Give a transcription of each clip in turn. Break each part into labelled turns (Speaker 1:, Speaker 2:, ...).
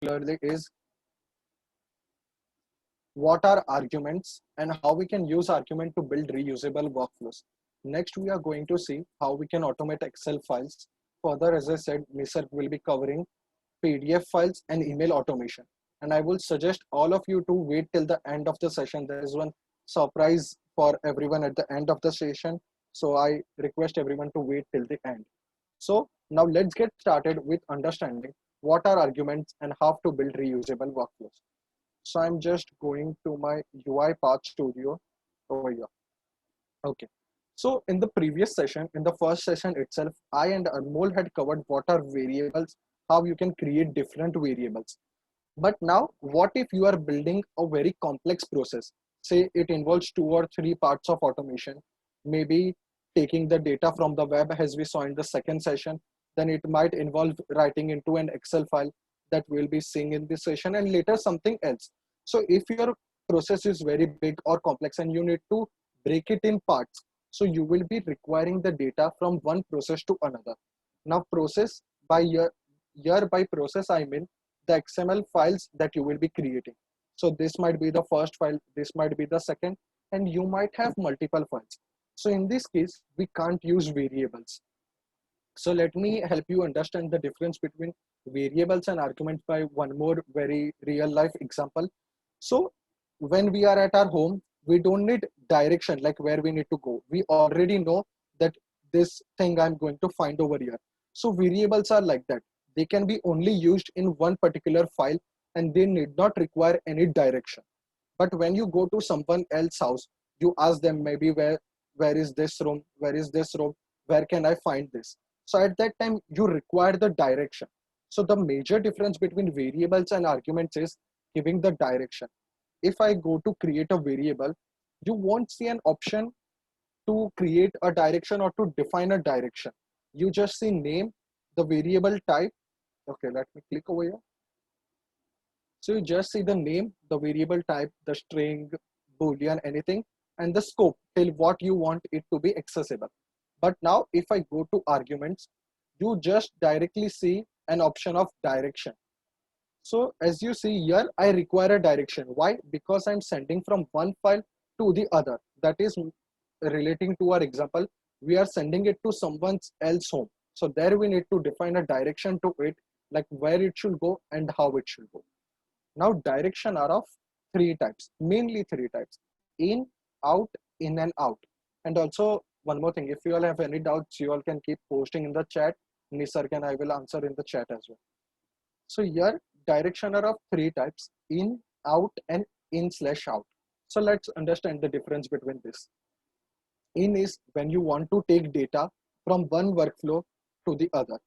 Speaker 1: particularly is what are arguments and how we can use argument to build reusable workflows. Next, we are going to see how we can automate Excel files. Further, as I said, Nisarg will be covering PDF files and email automation. And I will suggest all of you to wait till the end of the session. There is one surprise for everyone at the end of the session. So I request everyone to wait till the end. So now let's get started with understanding what are arguments and how to build reusable workflows. So I'm just going to my UiPath Studio over here. Okay. So in the previous session, in the first session itself, I and Anmol had covered what are variables, how you can create different variables. But now, what if you are building a very complex process? Say it involves 2 or 3 parts of automation, maybe taking the data from the web as we saw in the second session, then it might involve writing into an Excel file that we'll be seeing in this session and later something else. So if your process is very big or complex and you need to break it in parts, so you will be requiring the data from one process to another. Now process by year by process, I mean the XML files that you will be creating. So this might be the first file, this might be the second, and you might have multiple files. So in this case, we can't use variables. So let me help you understand the difference between variables and arguments by one more very real life example. So when we are at our home, we don't need direction like where we need to go. We already know that this thing I'm going to find over here. So variables are like that. They can be only used in one particular file and they need not require any direction. But when you go to someone else's house, you ask them maybe where is this room, where is this room, where can I find this? So at that time you require the direction. So the major difference between variables and arguments is giving the direction. If I go to create a variable, you won't see an option to create a direction or to define a direction. You just see name, the variable type. Okay, let me click over here. So you just see the name, the variable type, the string, boolean, anything, and the scope till what you want it to be accessible. But now if I go to arguments, you just directly see an option of direction. So as you see here, I require a direction. Why? Because I'm sending from one file to the other. That is relating to our example. We are sending it to someone else's home. So there we need to define a direction to it, like where it should go and how it should go. Now direction are of 3 types, mainly 3 types: in, out, in and out. And also one more thing, if you all have any doubts, you all can keep posting in the chat. Nisarg and I will answer in the chat as well. So here direction are of 3 types: in, out and in/out. So let's understand the difference between this. In is when you want to take data from one workflow to the other.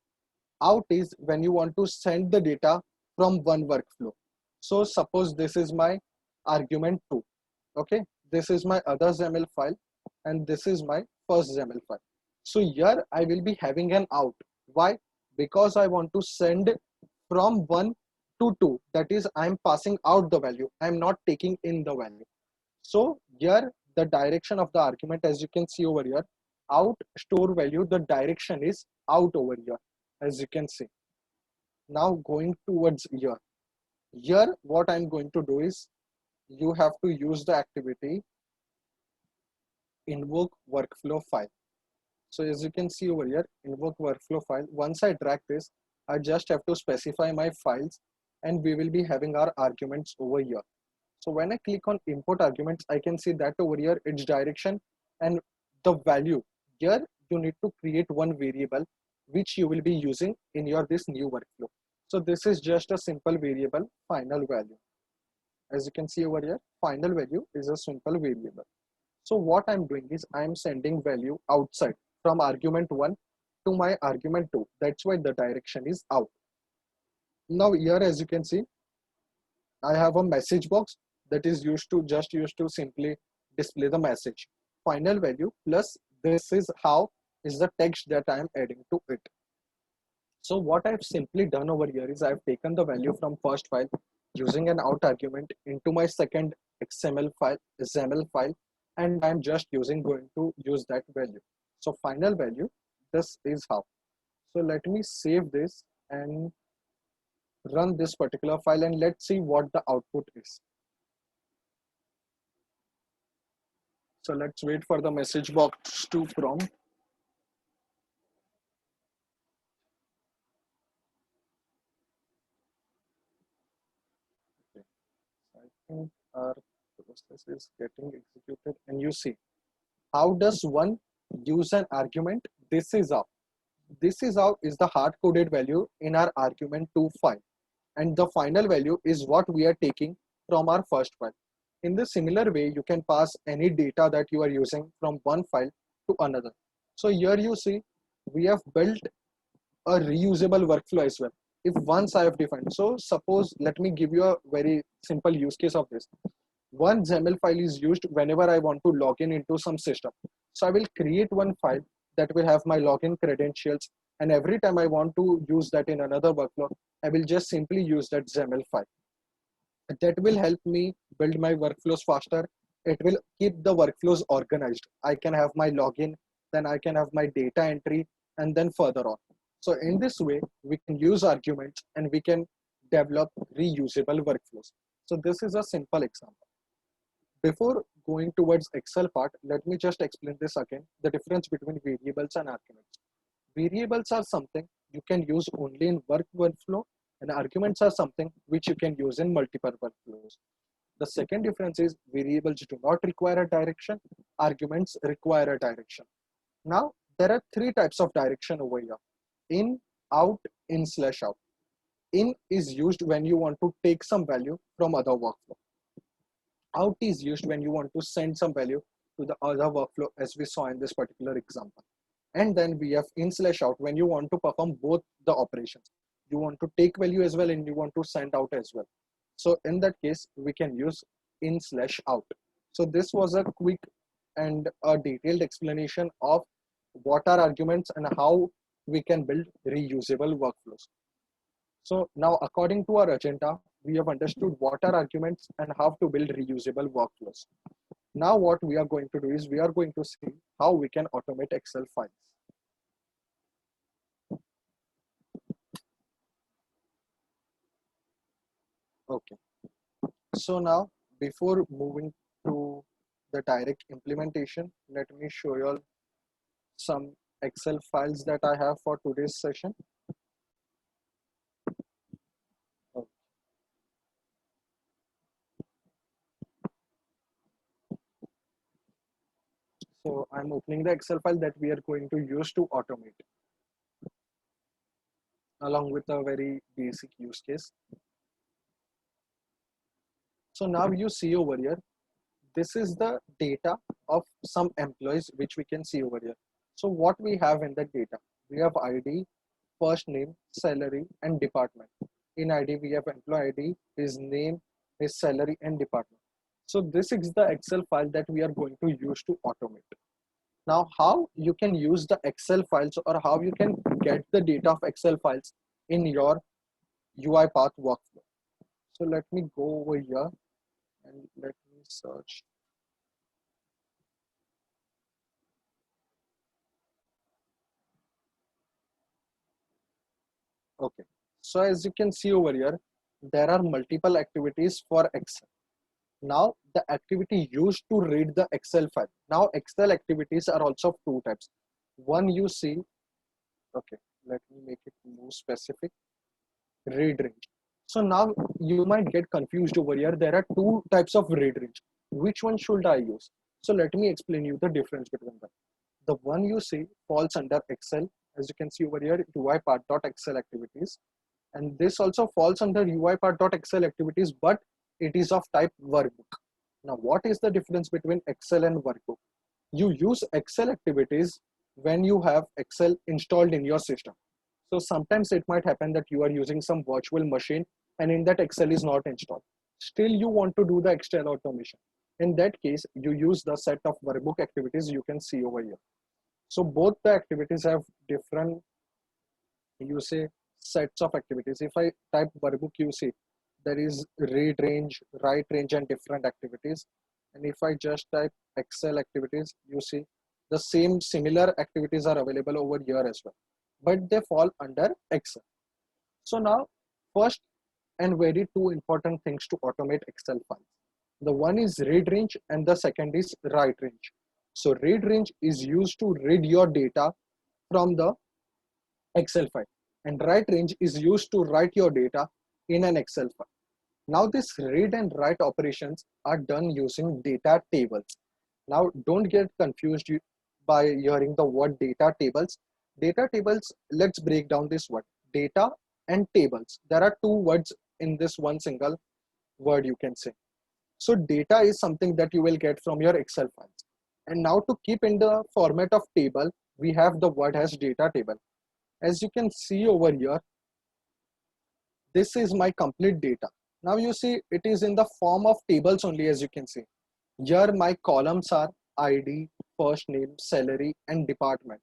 Speaker 1: Out is when you want to send the data from one workflow. So suppose this is my argument 2. Okay, this is my other XAML file and this is my first XAML file. So here I will be having an out. Why? Because I want to send from 1 to 2. That is, I'm passing out the value. I'm not taking in the value. So here the direction of the argument, as you can see over here, out store value, the direction is out over here, as you can see. Now going towards here. Here what I'm going to do is you have to use the activity invoke workflow file. So as you can see over here, invoke workflow file. Once I drag this, I just have to specify my files and we will be having our arguments over here. So when I click on import arguments, I can see that over here its direction and the value. Here you need to create one variable which you will be using in your this new workflow. So this is just a simple variable, final value. As you can see over here, final value is a simple variable. So what I'm doing is I'm sending value outside from argument 1 to my argument 2. That's why the direction is out. Now here, as you can see, I have a message box that is used to simply display the message. Final value plus this is how is the text that I am adding to it. So what I've simply done over here is I've taken the value from first file using an out argument into my second XML file, and I'm just going to use that value. So final value, this is how. So let me save this and run this particular file and let's see what the output is. So let's wait for the message box to prompt. Okay. I think our process is getting executed, and you see how does one use an argument. This is how is the hard-coded value in our argument2 file, and the final value is what we are taking from our first file. In the similar way, you can pass any data that you are using from one file to another. So here you see we have built a reusable workflow as well. If once I have defined, so suppose let me give you a very simple use case of this. One XAML file is used whenever I want to log in into some system. So I will create one file that will have my login credentials, and every time I want to use that in another workflow, I will just simply use that XAML file. That will help me build my workflows faster. It will keep the workflows organized. I can have my login, then I can have my data entry, and then further on. So in this way, we can use arguments and we can develop reusable workflows. So this is a simple example. Before going towards Excel part, let me just explain this again, the difference between variables and arguments. Variables are something you can use only in workflow, and arguments are something which you can use in multiple workflows. The second difference is variables do not require a direction, arguments require a direction. Now, there are three types of direction over here: in, out, in/out. In is used when you want to take some value from other workflow. Out is used when you want to send some value to the other workflow, as we saw in this particular example. And then we have in/out when you want to perform both the operations. You want to take value as well and you want to send out as well. So in that case, we can use in/out. So this was a quick and a detailed explanation of what are arguments and how we can build reusable workflows. So now, according to our agenda, we have understood what are arguments and how to build reusable workflows. Now what we are going to do is we are going to see how we can automate Excel files. Okay, so now before moving to the direct implementation, let me show you all some Excel files that I have for today's session. Okay. So I'm opening the Excel file that we are going to use to automate, along with a very basic use case. So now you see over here, this is the data of some employees which we can see over here. So what we have in the data, we have ID, first name, salary, and department. In ID, we have employee ID, his name, his salary, and department. So this is the Excel file that we are going to use to automate. Now, how you can use the Excel files or how you can get the data of Excel files in your UiPath workflow. So let me go over here and let me search. Okay, so as you can see over here, there are multiple activities for Excel. Now the activity used to read the Excel file. Now Excel activities are also of two types. One you see, okay, let me make it more specific, read range. So now you might get confused over here. There are two types of read range. Which one should I use? So let me explain you the difference between them. The one you see falls under Excel. As you can see over here, UiPath.Excel activities. And this also falls under UiPath.Excel activities, but it is of type workbook. Now, what is the difference between Excel and workbook? You use Excel activities when you have Excel installed in your system. So sometimes it might happen that you are using some virtual machine and in that Excel is not installed. Still, you want to do the Excel automation. In that case, you use the set of workbook activities you can see over here. So both the activities have different, you say, sets of activities. If I type workbook, you see there is read range, write range, and different activities. And if I just type Excel activities, you see the same similar activities are available over here as well, but they fall under Excel. So now, first and very two important things to automate Excel files. The one is read range and the second is write range. So read range is used to read your data from the Excel file, and write range is used to write your data in an Excel file. Now this read and write operations are done using data tables. Now don't get confused by hearing the word data tables. Data tables, let's break down this word. Data and tables. There are two words in this one single word, you can say. So data is something that you will get from your Excel files. And now to keep in the format of table, we have the word as data table. As you can see over here, this is my complete data. Now you see it is in the form of tables only, as you can see. Here my columns are ID, first name, salary and department.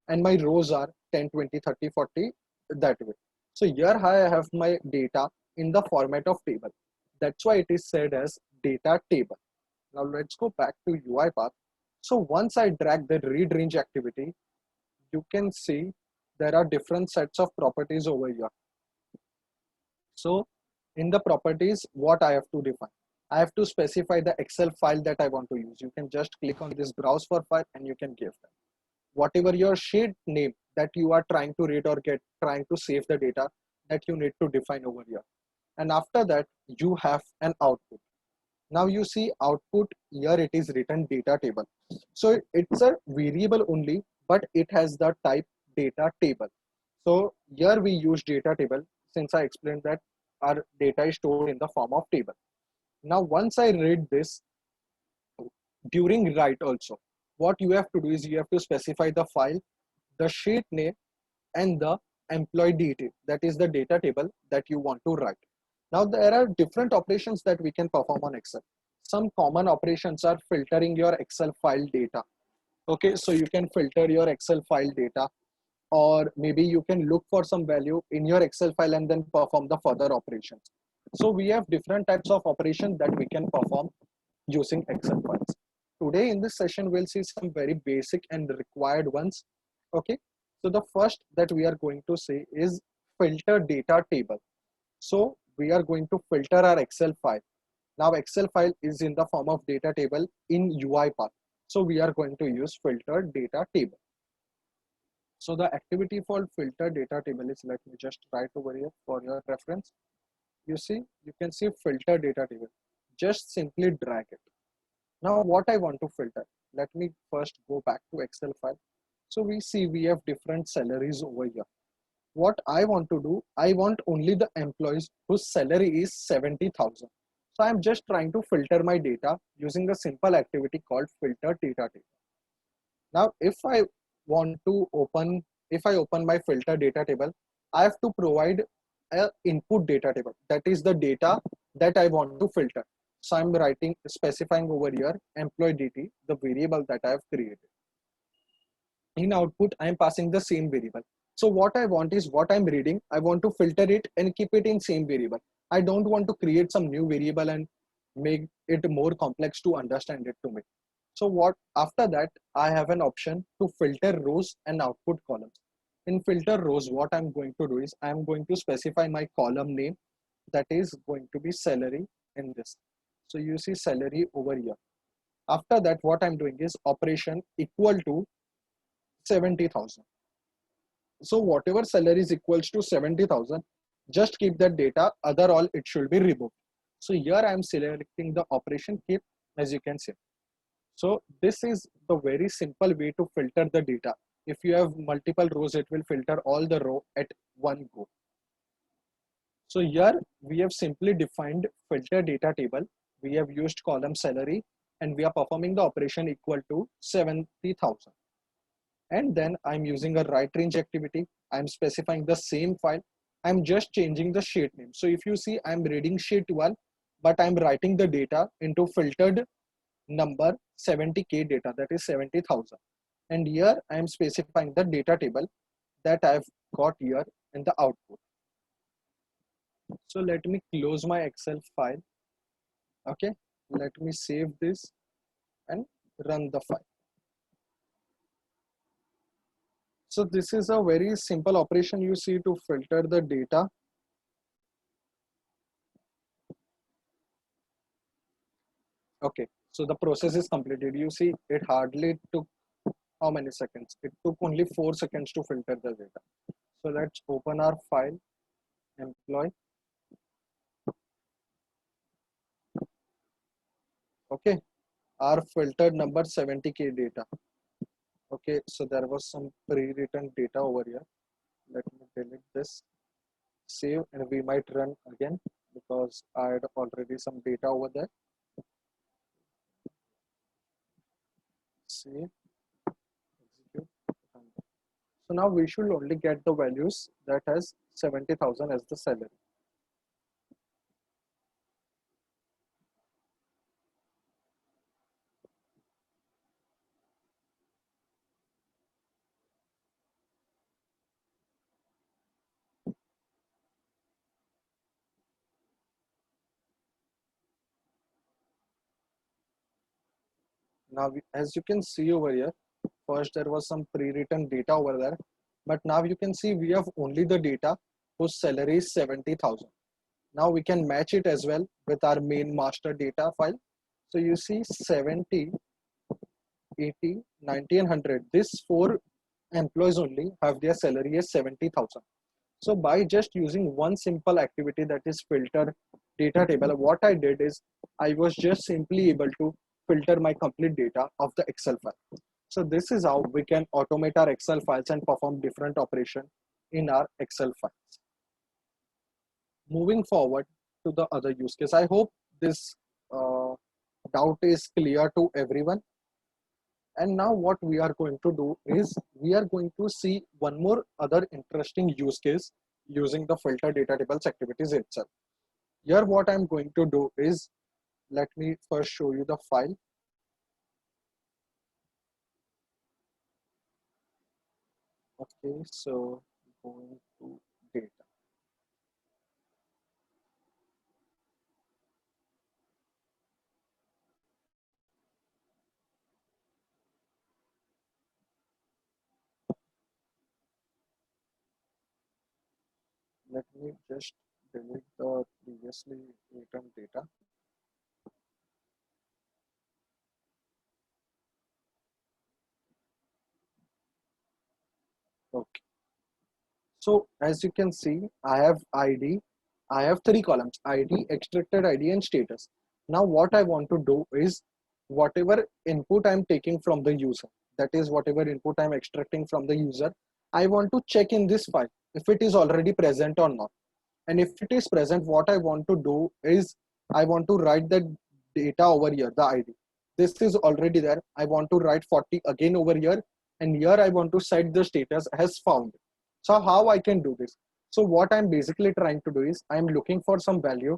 Speaker 1: And my rows are 10, 20, 30, 40 that way. So here I have my data in the format of table. That's why it is said as data table. Now let's go back to UiPath. So once I drag the read range activity, you can see there are different sets of properties over here. So in the properties, what I have to define? I have to specify the Excel file that I want to use. You can just click on this browse for file and you can give them. Whatever your sheet name that you are trying to read or trying to save the data, that you need to define over here. And after that, you have an output. Now you see output here, it is written data table. So it's a variable only, but it has the type data table. So here we use data table since I explained that our data is stored in the form of table. Now once I read this, during write also, what you have to do is you have to specify the file, the sheet name and the employee detail, that is the data table that you want to write. Now there are different operations that we can perform on Excel. Some common operations are filtering your Excel file data. Okay, so you can filter your Excel file data, or maybe you can look for some value in your Excel file and then perform the further operations. So we have different types of operations that we can perform using Excel files. Today in this session, we'll see some very basic and required ones. Okay, so the first that we are going to see is filter data table. So we are going to filter our Excel file. Now Excel file is in the form of data table in UiPath. So we are going to use filter data table. So the activity for filter data table is, let me just write over here for your reference. You see, you can see filter data table. Just simply drag it. Now what I want to filter, let me first go back to Excel file. So we see we have different salaries over here. What I want to do, I want only the employees whose salary is 70,000. So I'm just trying to filter my data using a simple activity called filter data table. Now if I open my filter data table, I have to provide a input data table. That is the data that I want to filter. So I'm specifying over here employee DT, the variable that I have created. In output, I am passing the same variable. So what I want is what I'm reading, I want to filter it and keep it in same variable. I don't want to create some new variable and make it more complex to understand it to me. So what after that, I have an option to filter rows and output columns. In filter rows, what I'm going to do is I'm going to specify my column name, that is going to be salary in this. So you see salary over here. After that, what I'm doing is operation equal to 70,000. So whatever salary is equals to 70,000, just keep that data, other all it should be removed. So here I am selecting the operation keep, as you can see. So this is the very simple way to filter the data. If you have multiple rows, it will filter all the row at one go. So here we have simply defined filter data table. We have used column salary and we are performing the operation equal to 70,000. And then I'm using a write range activity. I'm specifying the same file. I'm just changing the sheet name. So if you see, I'm reading sheet 1, but I'm writing the data into filtered number 70K data, that is 70,000. And here I'm specifying the data table that I've got here in the output. So let me close my Excel file. Okay, let me save this and run the file. So this is a very simple operation you see to filter the data. Okay, so the process is completed. You see, it hardly took how many seconds? It took only 4 seconds to filter the data. So let's open our file, employee. Okay, our filtered number 70K data. Okay, so there was some pre-written data over here. Let me delete this, save, and we might run again because I had already some data over there. Save, execute, run. So now we should only get the values that has 70,000 as the salary. Now, as you can see over here, first there was some pre-written data over there, but now you can see we have only the data whose salary is 70,000. Now we can match it as well with our main master data file. So you see 70, 80, 90 and 100. These four employees only have their salary as 70,000. So by just using one simple activity, that is filter data table, what I did is I was just simply able to filter my complete data of the Excel file. So this is how we can automate our Excel files and perform different operation in our Excel files. Moving forward to the other use case, I hope this uh, doubt is clear to everyone. And now what we are going to do is we are going to see one more other interesting use case using the filter data tables activities itself. Here what I'm going to do is, let me first show you the file. Okay, so going to data. Let me just delete the previously written data. Okay. So as you can see, I have ID. I have three columns: ID, extracted ID, and status. Now what I want to do is whatever input I'm taking from the user, that is whatever input I'm extracting from the user, I want to check in this file if it is already present or not. And if it is present, what I want to do is I want to write the data over here, the ID. This is already there. I want to write 40 again over here, and here I want to set the status as found. So how I can do this? So what I'm basically trying to do is I'm looking for some value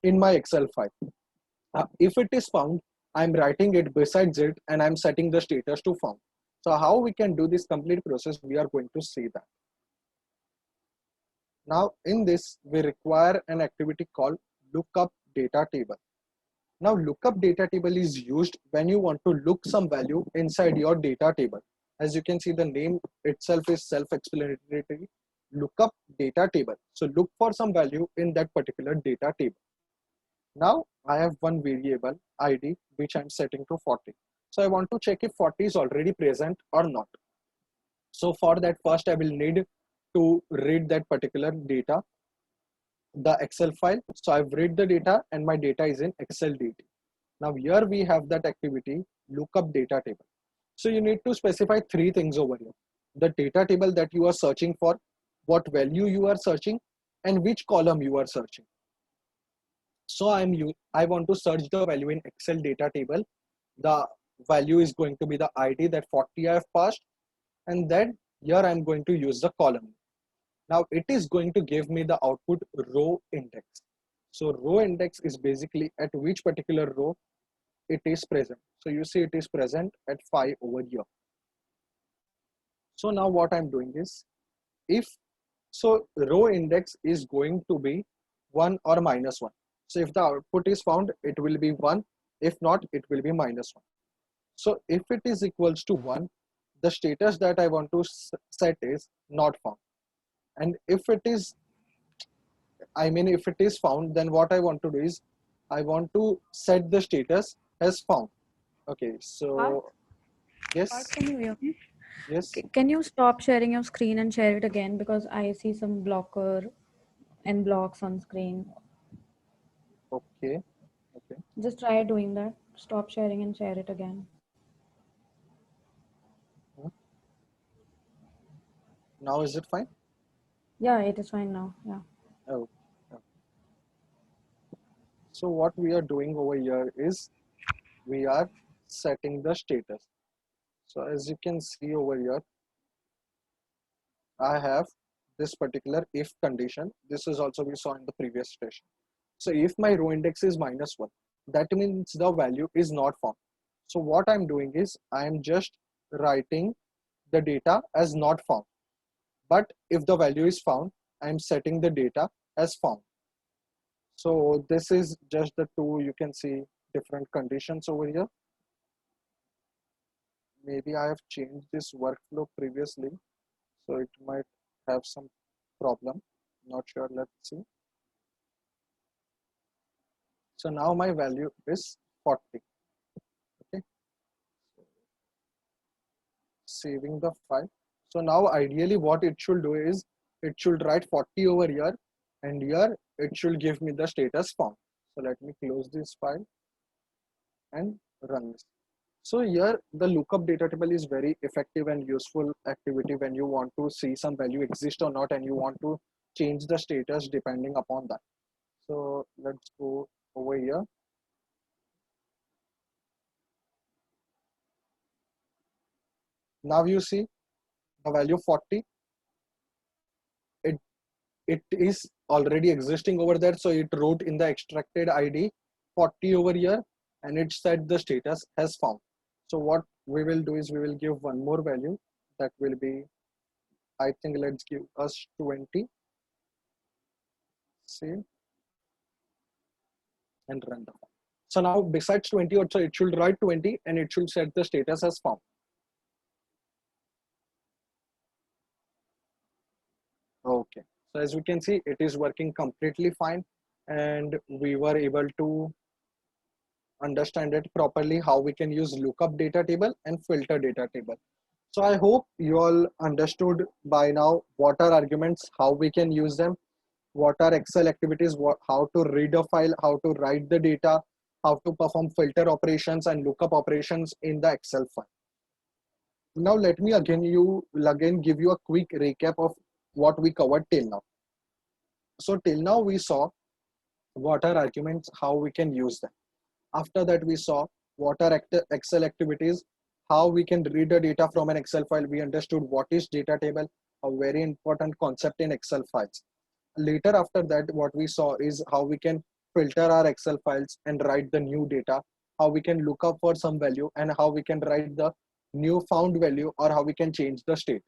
Speaker 1: in my Excel file. If it is found, I'm writing it besides it and I'm setting the status to found. So how we can do this complete process, we are going to see that. Now in this, we require an activity called lookup data table. Now lookup data table is used when you want to look some value inside your data table. As you can see, the name itself is self-explanatory. Lookup data table. So look for some value in that particular data table. Now I have one variable ID which I'm setting to 40. So I want to check if 40 is already present or not. So for that, first I will need to read that particular data, the Excel file. So I've read the data and my data is in Excel DT. Now here we have that activity lookup data table. So you need to specify three things over here: the data table that you are searching for, what value you are searching, and which column you are searching. So I want to search the value in Excel data table. The value is going to be the ID that 40 I have passed, and then here I'm going to use the column. Now it is going to give me the output row index. So row index is basically at which particular row it is present. So you see it is present at 5 over here. So now what I'm doing is, if so row index is going to be 1 or -1. So if the output is found, it will be 1. If not, it will be -1. So if it is equals to 1, the status that I want to set is not found. And if it is, if it is found, then what I want to do is I want to set the status has found. Okay,
Speaker 2: Parth,
Speaker 1: so
Speaker 2: Parth,
Speaker 1: yes,
Speaker 2: can you hear me?
Speaker 1: yes,
Speaker 2: Can you stop sharing your screen and share it again because I see some blocker and blocks on screen.
Speaker 1: okay, okay.
Speaker 2: Just try doing that. Stop sharing and share it again.
Speaker 1: Hmm. Now is it fine?
Speaker 2: Yeah, it is fine now. Yeah.
Speaker 1: Oh, oh. So what we are doing over here is we are setting the status. So as you can see over here, I have this particular if condition. This is also we saw in the previous session. So if my row index is -1, that means the value is not found. So what I'm doing is I'm just writing the data as not found. But if the value is found, I'm setting the data as found. So this is just the two, you can see different conditions over here. Maybe I have changed this workflow previously, so it might have some problem. Not sure, let's see. So now my value is 40. Okay, saving the file. So now ideally what it should do is it should write 40 over here, and here it should give me the status found. So let me close this file and run this. So here the lookup data table is very effective and useful activity when you want to see some value exist or not and you want to change the status depending upon that. So let's go over here. Now you see the value 40, it it is already existing over there. So it wrote in the extracted ID 40 over here and it said the status has found. So what we will do is we will give one more value that will be, I think let's give us 20. Save and run the file. So now besides 20 also it should write 20 and it should set the status as found. Okay. So as we can see, it is working completely fine and we were able to understand it properly how we can use lookup data table and filter data table. So I hope you all understood by now what are arguments, how we can use them, what are Excel activities, how to read a file, how to write the data, how to perform filter operations and lookup operations in the Excel file. Now let me again give you a quick recap of what we covered till now. So till now we saw what are arguments, how we can use them. After that we saw what are Excel activities, how we can read the data from an Excel file. We understood what is data table, a very important concept in Excel files. Later after that what we saw is how we can filter our Excel files and write the new data, how we can look up for some value and how we can write the new found value or how we can change the state.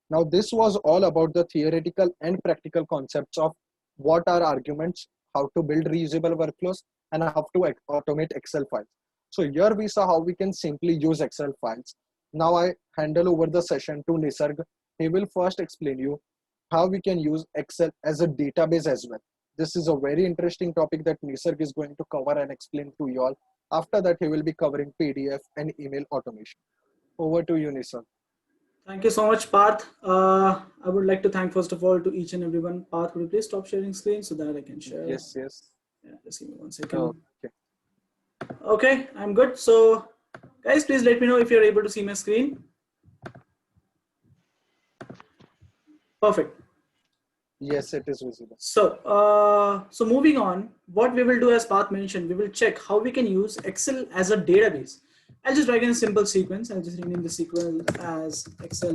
Speaker 1: Now this was all about the theoretical and practical concepts of what are arguments, how to build reusable workflows and how to automate Excel files. So here we saw how we can simply use Excel files. Now I handle over the session to Nisarg. He will first explain you how we can use Excel as a database as well. This is a very interesting topic that Nisarg is going to cover and explain to you all. After that, he will be covering PDF and email automation. Over to you, Nisarg.
Speaker 3: Thank you so much, Parth. I would like to thank first of all to each and everyone. Parth, would you please stop sharing screen so that I can share?
Speaker 1: Yes, yes.
Speaker 3: Yeah, just give me 1 second.
Speaker 1: Okay.
Speaker 3: Okay, I'm good. So guys, please let me know if you're able to see my screen. Perfect.
Speaker 1: Yes, it is visible.
Speaker 3: So moving on, what we will do, as Parth mentioned, we will check how we can use Excel as a database. I'll just write in a simple sequence. I'll just rename the sequence as Excel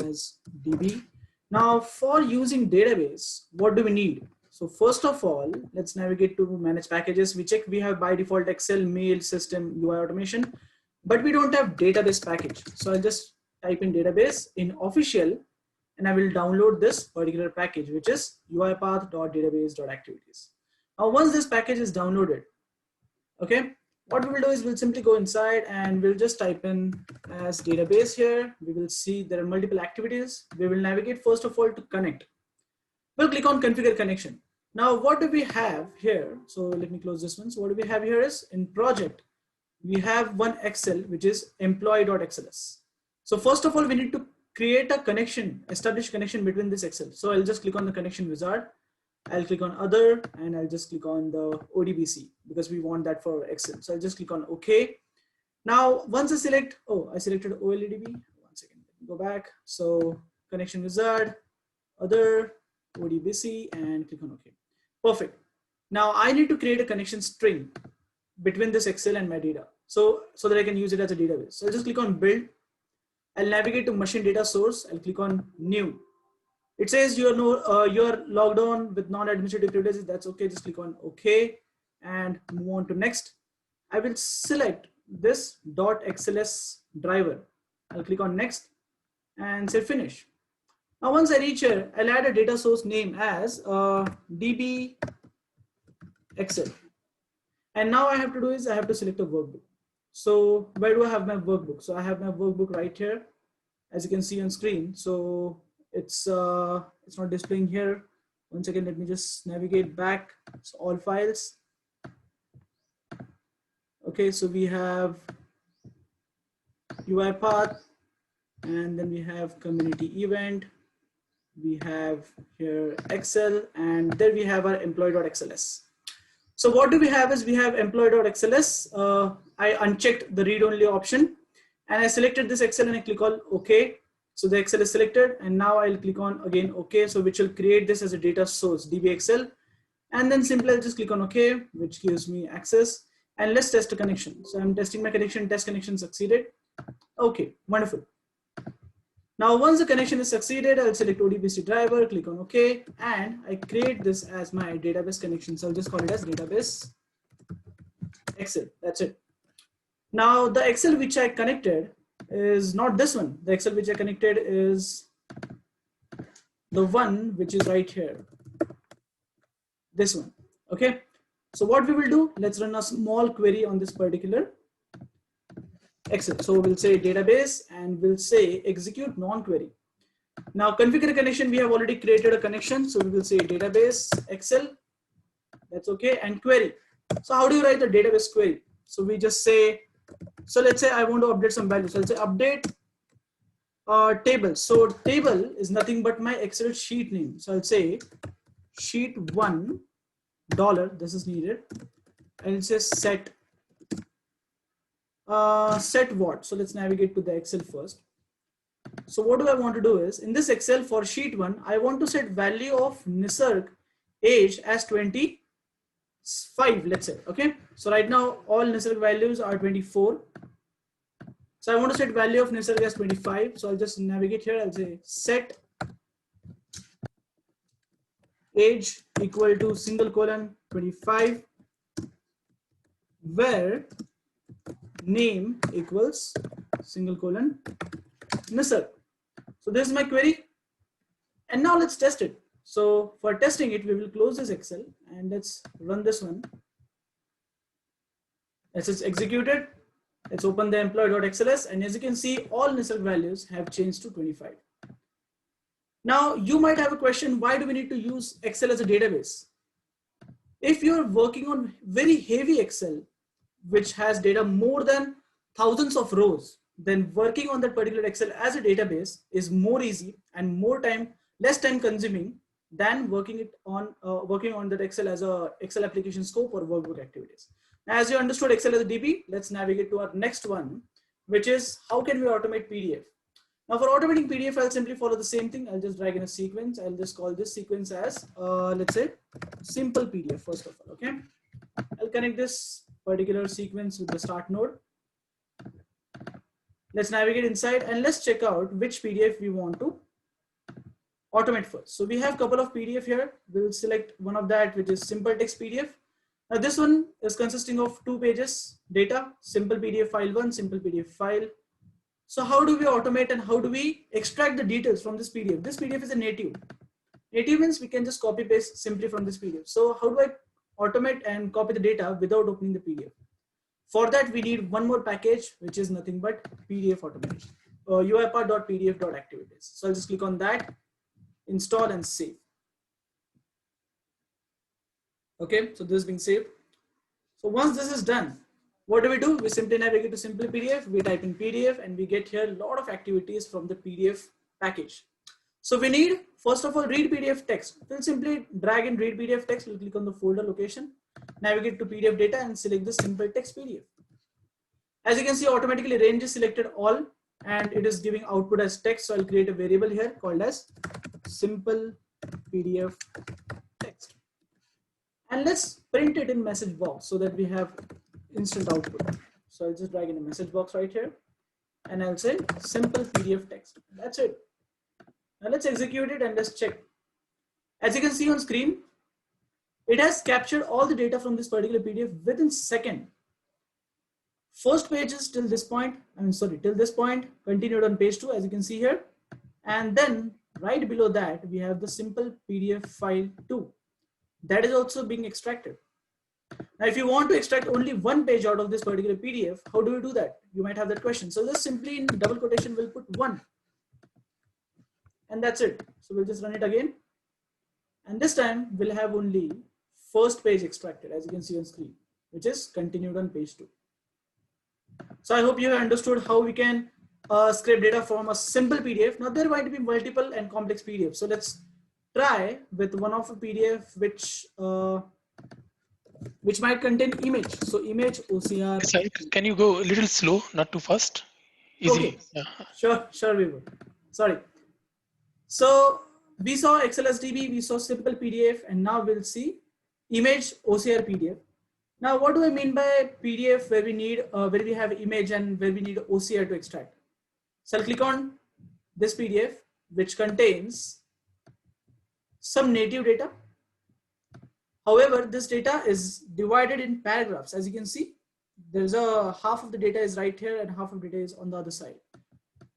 Speaker 3: as DB. Now for using database, what do we need? So first of all, let's navigate to manage packages. We check we have by default Excel, mail, system, UI automation, but we don't have database package. So I'll just type in database in official and I will download this particular package, which is uipath.database.activities. Now, once this package is downloaded, okay, what we will do is we'll simply go inside and we'll just type in as database here. We will see there are multiple activities. We will navigate first of all to connect. We'll click on configure connection. Now, what do we have here? So let me close this one. So what do we have here is in project. we have one Excel, which is employee.xls. So first of all, we need to create a connection, establish connection between this Excel. So I'll just click on the connection wizard. I'll click on other, and I'll just click on the ODBC because we want that for Excel. So I'll just click on OK. Now, once I select, I selected OLEDB. 1 second, let me go back. So connection wizard, other, ODBC, and click on OK. Perfect. Now I need to create a connection string between this Excel and my data. So that I can use it as a database. So I'll just click on build. I'll navigate to machine data source. I'll click on new. It says you're logged on with non-administrative privileges. That's okay. Just click on OK and move on to next. I will select this .xls driver. I'll click on next and say finish. Now once I reach here, I'll add a data source name as DB Excel. And now I have to do is I have to select a workbook. So where do I have my workbook? So I have my workbook right here, as you can see on screen. So it's not displaying here. 1 second, let me just navigate back. So all files. Okay, so we have UiPath, and then we have community event. We have here Excel, and then we have our employee.xls. So what do we have is we have employee.xls. I unchecked the read-only option, and I selected this Excel and I click on OK. So the Excel is selected, and now I'll click on again OK. So which will create this as a data source DB Excel, and then simply I'll just click on OK, which gives me access. And let's test a connection. So I'm testing my connection. Test connection succeeded. Okay, wonderful. Now once the connection is succeeded, I'll select ODBC driver, click on OK, and I create this as my database connection. So I'll just call it as database Excel. That's it. Now the Excel which I connected is not this one. The Excel which I connected is the one which is right here. This one. Okay. So what we will do, let's run a small query on this particular Excel. So we'll say database and we'll say execute non-query. Now configure a connection. We have already created a connection. So we will say database Excel. That's okay. And query. So how do you write a database query? So we just say, so let's say I want to update some values. So I'll say update table. So table is nothing but my Excel sheet name. So I'll say sheet $1. This is needed. And it says set. Set what? So let's navigate to the Excel first. So what do I want to do is in this Excel for sheet 1, I want to set value of Nisarg age as 25, let's say. Okay. So right now all Nisarg values are 24. So I want to set value of Nisarg as 25. So I'll just navigate here. I'll say set age equal to single colon 25, where name equals single colon Nisarg. So this is my query, and now let's test it. So for testing it, we will close this Excel and let's run this one. As it's executed, let's open the employee.xls, and as you can see, all Nisarg values have changed to 25. Now you might have a question, why do we need to use Excel as a database? If you're working on very heavy Excel, which has data more than thousands of rows, then working on that particular Excel as a database is more easy and less time consuming than working on that Excel as a Excel application scope or workbook activities. As you understood Excel as a DB, let's navigate to our next one, which is how can we automate PDF? Now for automating PDF, I'll simply follow the same thing. I'll just drag in a sequence. I'll just call this sequence as, let's say, simple PDF first of all, okay? I'll connect this particular sequence with the start node. Let's navigate inside and let's check out which PDF we want to automate first. So we have a couple of PDF here. We'll select one of that, which is simple text PDF. Now this one is consisting of 2 pages data, simple PDF file 1, simple PDF file. So how do we automate and how do we extract the details from this PDF? This PDF is a native. Native means we can just copy paste simply from this PDF. So how do I automate and copy the data without opening the PDF? For that, we need one more package, which is nothing but PDF automation, uipath.pdf.activities. So I'll just click on that, install and save. Okay, so this is being saved. So once this is done, What do? We simply navigate to simple PDF, we type in PDF, and we get here a lot of activities from the PDF package. So we need, first of all, read PDF text. We'll simply drag and read PDF text. We'll click on the folder location, navigate to PDF data, and select the simple text PDF. As you can see, automatically range is selected all, and it is giving output as text. So I'll create a variable here called as simple PDF text. And let's print it in message box so that we have instant output. So I'll just drag in a message box right here, and I'll say simple PDF text. That's it. Now let's execute it and let's check. As you can see on screen, it has captured all the data from this particular PDF within second. First page is till this point, till this point, continued on page 2, as you can see here. And then right below that, we have the simple PDF file 2. That is also being extracted. Now, if you want to extract only one page out of this particular PDF, how do we do that? You might have that question. So just simply in double quotation, we'll put 1. And that's it. So we'll just run it again. And this time we'll have only first page extracted, as you can see on screen, which is continued on page 2. So I hope you have understood how we can scrape data from a simple PDF. Now there might be multiple and complex PDFs. So let's try with one of a PDF which might contain image. So image OCR.
Speaker 4: Sorry, can you go a little slow, not too fast? Easy.
Speaker 3: Okay.
Speaker 4: Yeah.
Speaker 3: Sure we will. Sorry. So we saw XLSDB, we saw simple PDF, and now we'll see image OCR PDF. Now, what do I mean by PDF where we need, where we have image and where we need OCR to extract? So I'll click on this PDF, which contains some native data. However, this data is divided in paragraphs. As you can see, there's a half of the data is right here and half of the data is on the other side.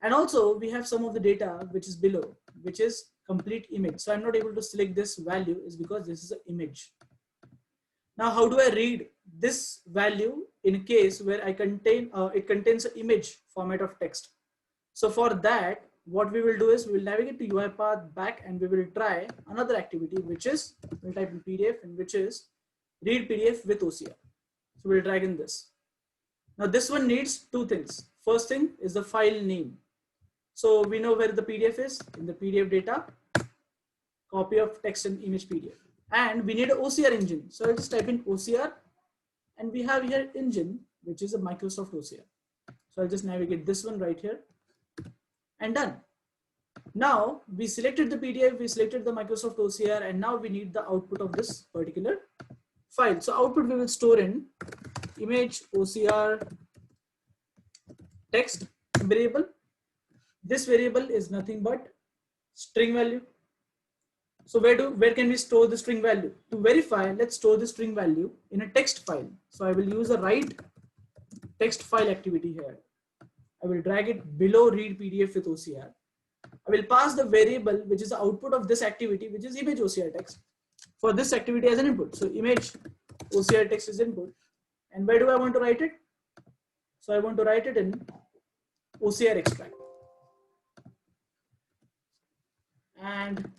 Speaker 3: And also we have some of the data which is below, which is complete image. So I'm not able to select this value is because this is an image. Now, how do I read this value in a case where it contains an image format of text? So for that, what we will do is we'll navigate to UiPath back and we will try another activity, which is we'll type in PDF and which is read PDF with OCR. So we'll drag in this. Now this one needs two things. First thing is the file name. So we know where the PDF is in the PDF data, copy of text and image PDF. And we need an OCR engine. So I'll just type in OCR and we have here engine, which is a Microsoft OCR. So I'll just navigate this one right here and done. Now we selected the PDF, we selected the Microsoft OCR, and now we need the output of this particular file. So output we will store in image OCR text variable. This variable is nothing but string value. So where can we store the string value? To verify, let's store the string value in a text file. So I will use a write text file activity here. I will drag it below read PDF with OCR. I will pass the variable, which is the output of this activity, which is image OCR text, for this activity as an input. So image OCR text is input. And where do I want to write it? So I want to write it in OCR extract. And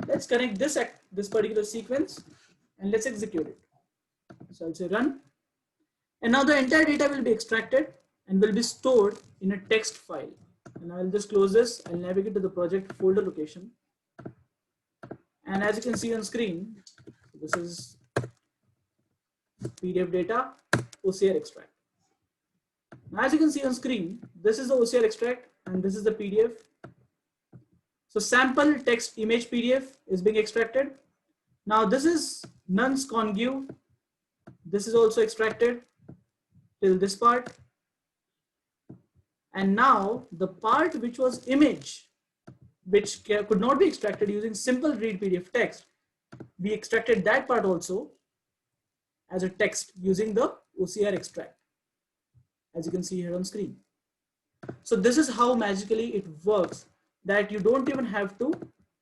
Speaker 3: let's connect this particular sequence and let's execute it. So I'll say run. And now the entire data will be extracted and will be stored in a text file. And I'll just close this. I'll navigate to the project folder location. And as you can see on screen, this is PDF data, OCR extract. Now, as you can see on screen, this is the OCR extract and this is the PDF. So sample text image PDF is being extracted. Now this is nonce congu. This is also extracted till this part. And now the part which was image, which could not be extracted using simple read PDF text, we extracted that part also as a text using the OCR extract, as you can see here on screen. So this is how magically it works, that you don't even have to,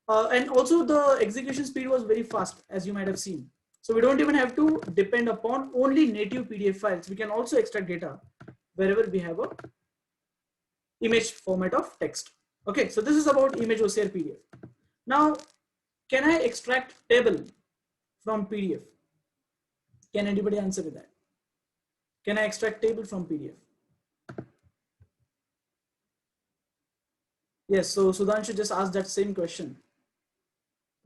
Speaker 3: and also the execution speed was very fast, as you might have seen. So we don't even have to depend upon only native PDF files. We can also extract data wherever we have a image format of text. Okay, so this is about image OCR PDF. Now, can I extract table from PDF? Can anybody answer with that? Can I extract table from PDF? Yes, so Sudhanshu just asked that same question.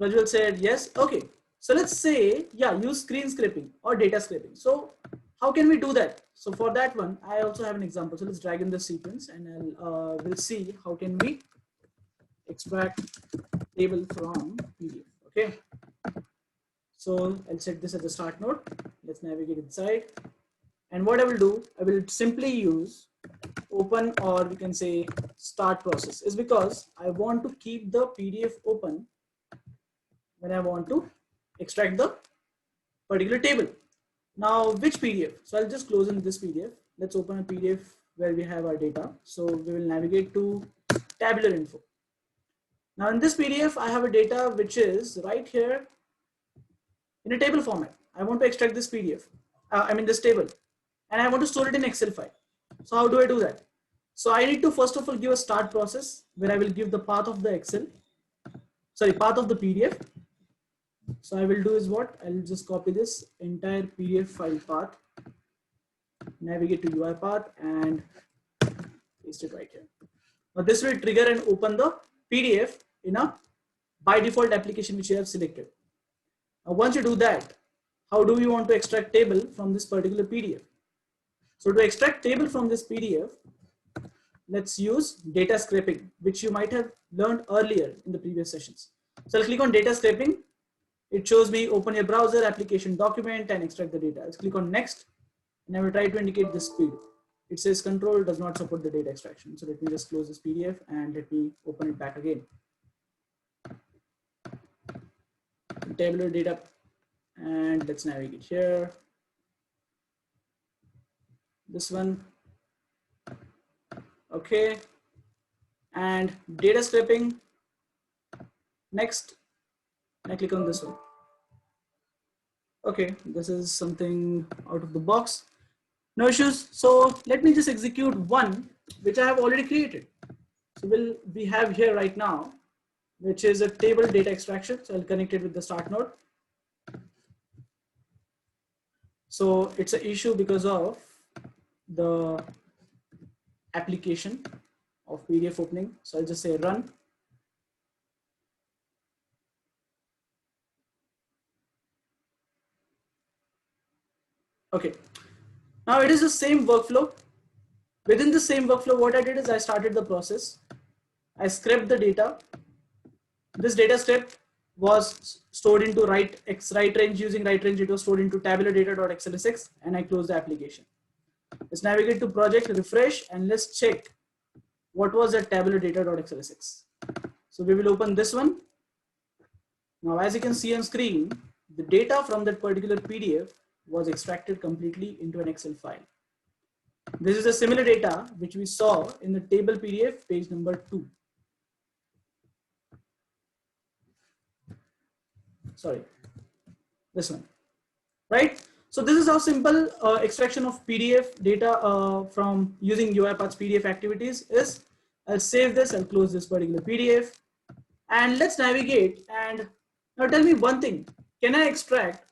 Speaker 3: Rajul said yes. Okay, so let's say, yeah, use screen scraping or data scraping. So how can we do that? So for that one, I also have an example. So let's drag in the sequence and we'll see how can we extract table from PDF. Okay. So I'll set this as the start node. Let's navigate inside. And what I will do, I will simply use open, or we can say start process, is because I want to keep the PDF open when I want to extract the particular table. Now, which PDF? So I'll just close in this PDF. Let's open a PDF where we have our data. So we will navigate to tabular info. Now in this PDF, I have a data which is right here in a table format. I want to extract this PDF, this table, and I want to store it in Excel file. So how do I do that? So I need to first of all give a start process where I will give the path of the path of the PDF. So I will do is what? I'll just copy this entire PDF file path, navigate to UiPath and paste it right here. Now this will trigger and open the PDF in a by default application which you have selected. Now once you do that, how do we want to extract table from this particular PDF? So to extract table from this PDF, let's use data scraping, which you might have learned earlier in the previous sessions. So I'll click on data scraping. It shows me open your browser, application document, and extract the data. Let's click on next, and I will try to indicate the speed. It says control does not support the data extraction. So let me just close this PDF and let me open it back again. Tabular data, and let's navigate here. This one. Okay. And data scraping. Next. I click on this one. Okay, this is something out of the box. No issues. So let me just execute one which I have already created. So we have here right now, which is a table data extraction. So I'll connect it with the start node. So it's an issue because of the application of PDF opening. So I'll just say run. Okay, now it is the same workflow. Within the same workflow, what I did is I started the process. I scraped the data. This data script was stored into write range. Using write range, it was stored into tabular data.xlsx, and I closed the application. Let's navigate to project, refresh, and let's check what was that tabular data.xlsx. So we will open this one. Now, as you can see on screen, the data from that particular PDF was extracted completely into an Excel file. This is a similar data which we saw in the table PDF page number 2. Sorry, this one, right? So this is how simple extraction of PDF data from using UiPath's PDF activities is. I'll save this, I'll close this particular PDF, and let's navigate. And now tell me one thing, can I extract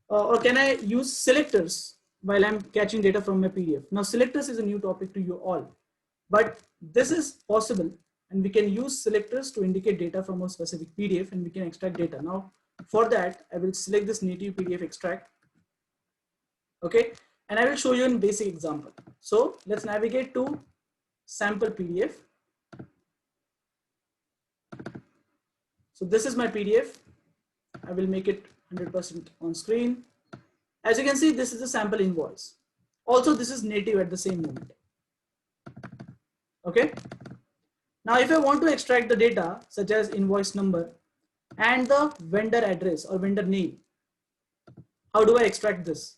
Speaker 3: or can I use selectors while I'm catching data from my PDF? Now selectors is a new topic to you all, but this is possible, and we can use selectors to indicate data from a specific PDF, and we can extract data. Now for that, I will select this native PDF extract. Okay, and I will show you in basic example. So let's navigate to sample PDF. So this is my PDF. I will make it 100% on screen. As you can see, this is a sample invoice. Also, this is native at the same moment. Okay. Now, if I want to extract the data such as invoice number and the vendor address or vendor name, how do I extract this?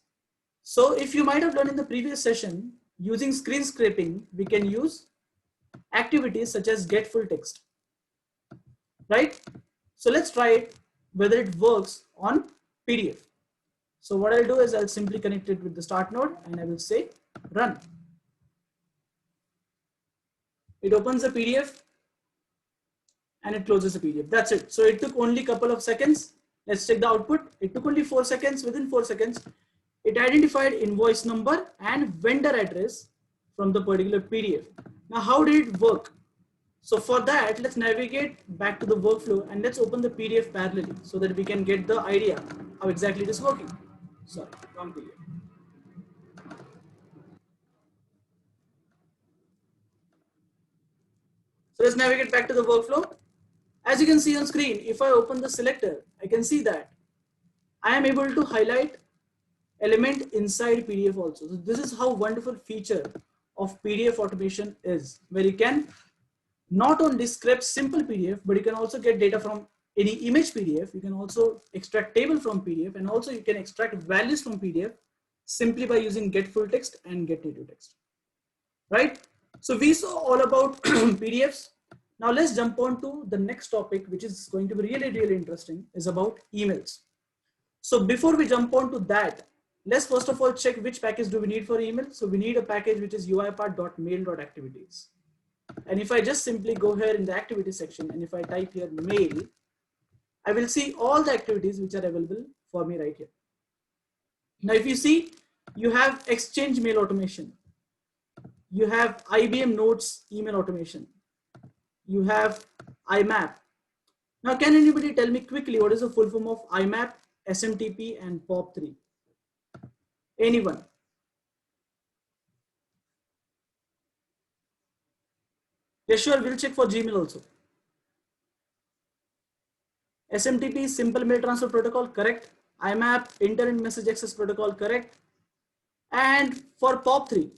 Speaker 3: So if you might have learned in the previous session, using screen scraping, we can use activities such as get full text, right? So let's try it, whether it works on PDF. So what I'll do is I'll simply connect it with the start node, and I will say run. It opens the PDF and it closes the PDF. That's it. So it took only a couple of seconds. Let's check the output. It took only 4 seconds. Within 4 seconds, it identified invoice number and vendor address from the particular PDF. Now, how did it work? So for that, let's navigate back to the workflow and let's open the PDF parallelly so that we can get the idea how exactly it is working. Sorry, wrong PDF. So let's navigate back to the workflow. As you can see on screen, if I open the selector, I can see that I am able to highlight element inside PDF also. So this is how wonderful feature of PDF automation is, where you can not only scrape simple PDF, but you can also get data from any image PDF. You can also extract table from PDF, and also you can extract values from PDF simply by using get full text and get native text, right? So we saw all about PDFs. Now let's jump on to the next topic, which is going to be really, really interesting, is about emails. So before we jump on to that, let's first of all check which package do we need for email. So we need a package which is uipath.mail.activities. And if I just simply go here in the activity section, and if I type here mail, I will see all the activities which are available for me right here. Now, if you see, you have Exchange mail automation. You have IBM Notes email automation. You have IMAP. Now, can anybody tell me quickly what is the full form of IMAP, SMTP, and POP3? Anyone? Yes, sure, we'll check for Gmail also. SMTP, Simple Mail Transfer Protocol, correct. IMAP, Internet Message Access Protocol, correct. And for POP3,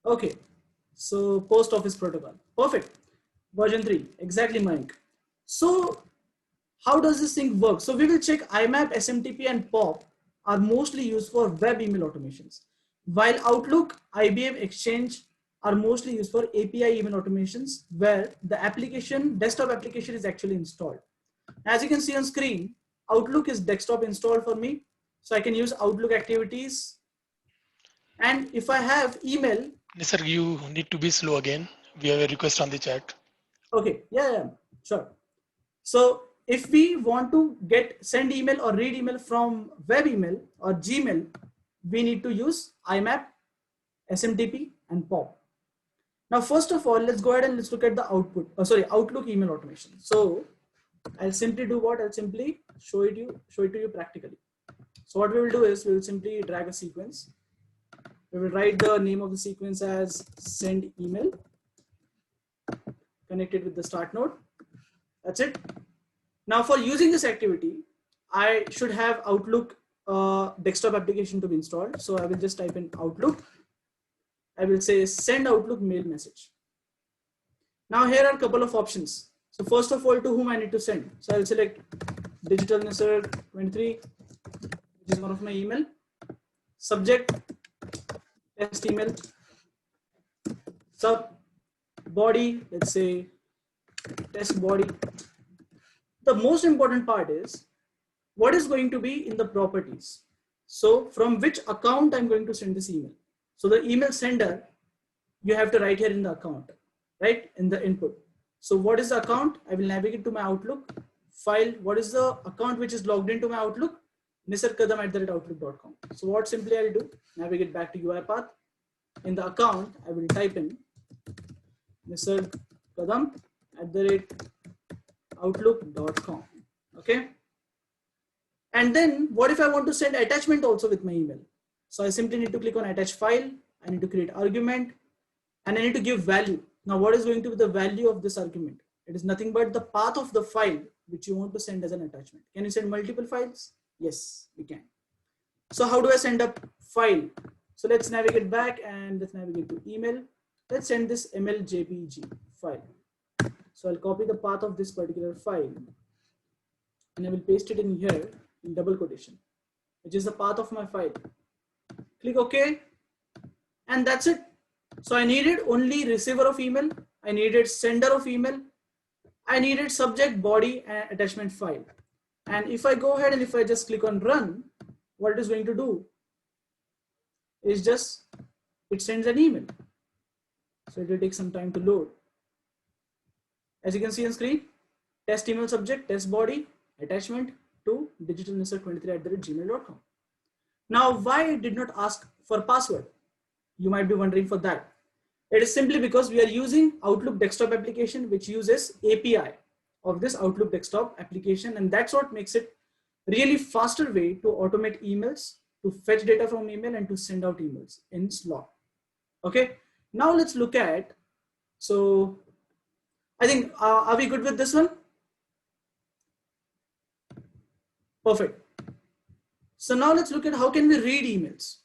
Speaker 3: okay, so Post Office Protocol, perfect. Version 3, exactly, Mike. So how does this thing work? So we will check IMAP, SMTP, and POP are mostly used for web email automations, while Outlook, IBM, Exchange are mostly used for API email automations, where the application, desktop application is actually installed. As you can see on screen, Outlook is desktop installed for me. So I can use Outlook activities. And if I have email.
Speaker 4: Nisar, you need to be slow again. We have a request on the chat.
Speaker 3: Okay, yeah, sure. So if we want to send email or read email from web email or Gmail, we need to use IMAP, SMTP, and POP. Now, first of all, let's go ahead and let's look at the Outlook email automation. So I'll simply do what? I'll simply show it to you practically. So what we will do is we will simply drag a sequence. We will write the name of the sequence as send email, connected with the start node. That's it. Now for using this activity, I should have Outlook desktop application to be installed. So I will just type in Outlook. I will say send Outlook mail message. Now here are a couple of options. So first of all, to whom I need to send. So I'll select Digital Nisar 23, which is one of my email. Subject, test email. Sub, body, let's say test body. The most important part is what is going to be in the properties. So from which account I'm going to send this email. So the email sender, you have to write here in the account, right? In the input. So what is the account? I will navigate to my Outlook file. What is the account which is logged into my Outlook? nisarkadam@outlook.com. So what simply I'll do, navigate back to UiPath. In the account, I will type in nisarkadam@outlook.com. Okay. And then what if I want to send attachment also with my email? So I simply need to click on attach file. I need to create argument and I need to give value. Now what is going to be the value of this argument? It is nothing but the path of the file which you want to send as an attachment. Can you send multiple files? Yes, we can. So how do I send a file? So let's navigate back and let's navigate to email. Let's send this MLJPG file. So I'll copy the path of this particular file and I will paste it in here in double quotation, which is the path of my file. Click OK. And that's it. So I needed only receiver of email. I needed sender of email. I needed subject, body, and attachment file. And if I go ahead and if I just click on run, what it is going to do is just, it sends an email. So it will take some time to load. As you can see on screen, test email subject, test body, attachment to digitalnisar23@gmail.com. Now, why it did not ask for password? You might be wondering for that. It is simply because we are using Outlook desktop application, which uses API of this Outlook desktop application. And that's what makes it really faster way to automate emails, to fetch data from email and to send out emails in slot. Okay. Now let's look at, so I think, are we good with this one? Perfect. So now let's look at how can we read emails.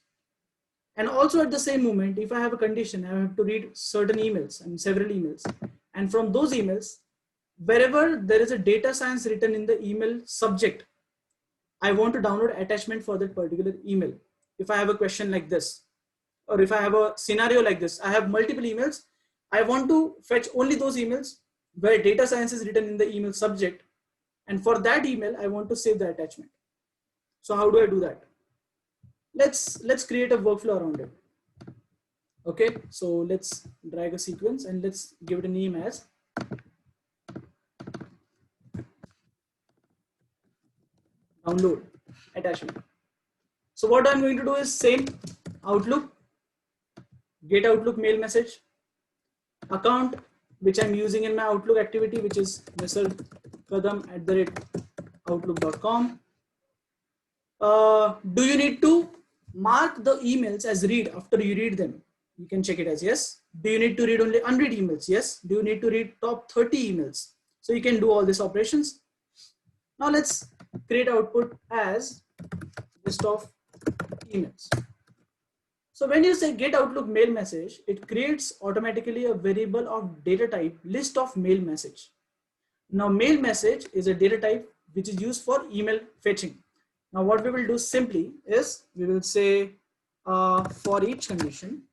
Speaker 3: And also at the same moment, if I have a condition, I have to read certain emails and several emails. And from those emails, wherever there is a data science written in the email subject, I want to download attachment for that particular email. If I have a question like this, or if I have a scenario like this, I have multiple emails. I want to fetch only those emails where data science is written in the email subject. And for that email, I want to save the attachment. So how do I do that? Let's create a workflow around it. Okay, so let's drag a sequence and let's give it a name as download attachment. So what I'm going to do is same Outlook, get Outlook mail message, account which I'm using in my Outlook activity, which is nisargkadam@outlook.com. Do you need to mark the emails as read after you read them? You can check it as yes. Do you need to read only unread emails? Yes. Do you need to read top 30 emails? So you can do all these operations. Now let's create output as list of emails. So when you say get Outlook mail message, it creates automatically a variable of data type list of mail message. Now mail message is a data type which is used for email fetching. Now what we will do simply is we will say for each condition,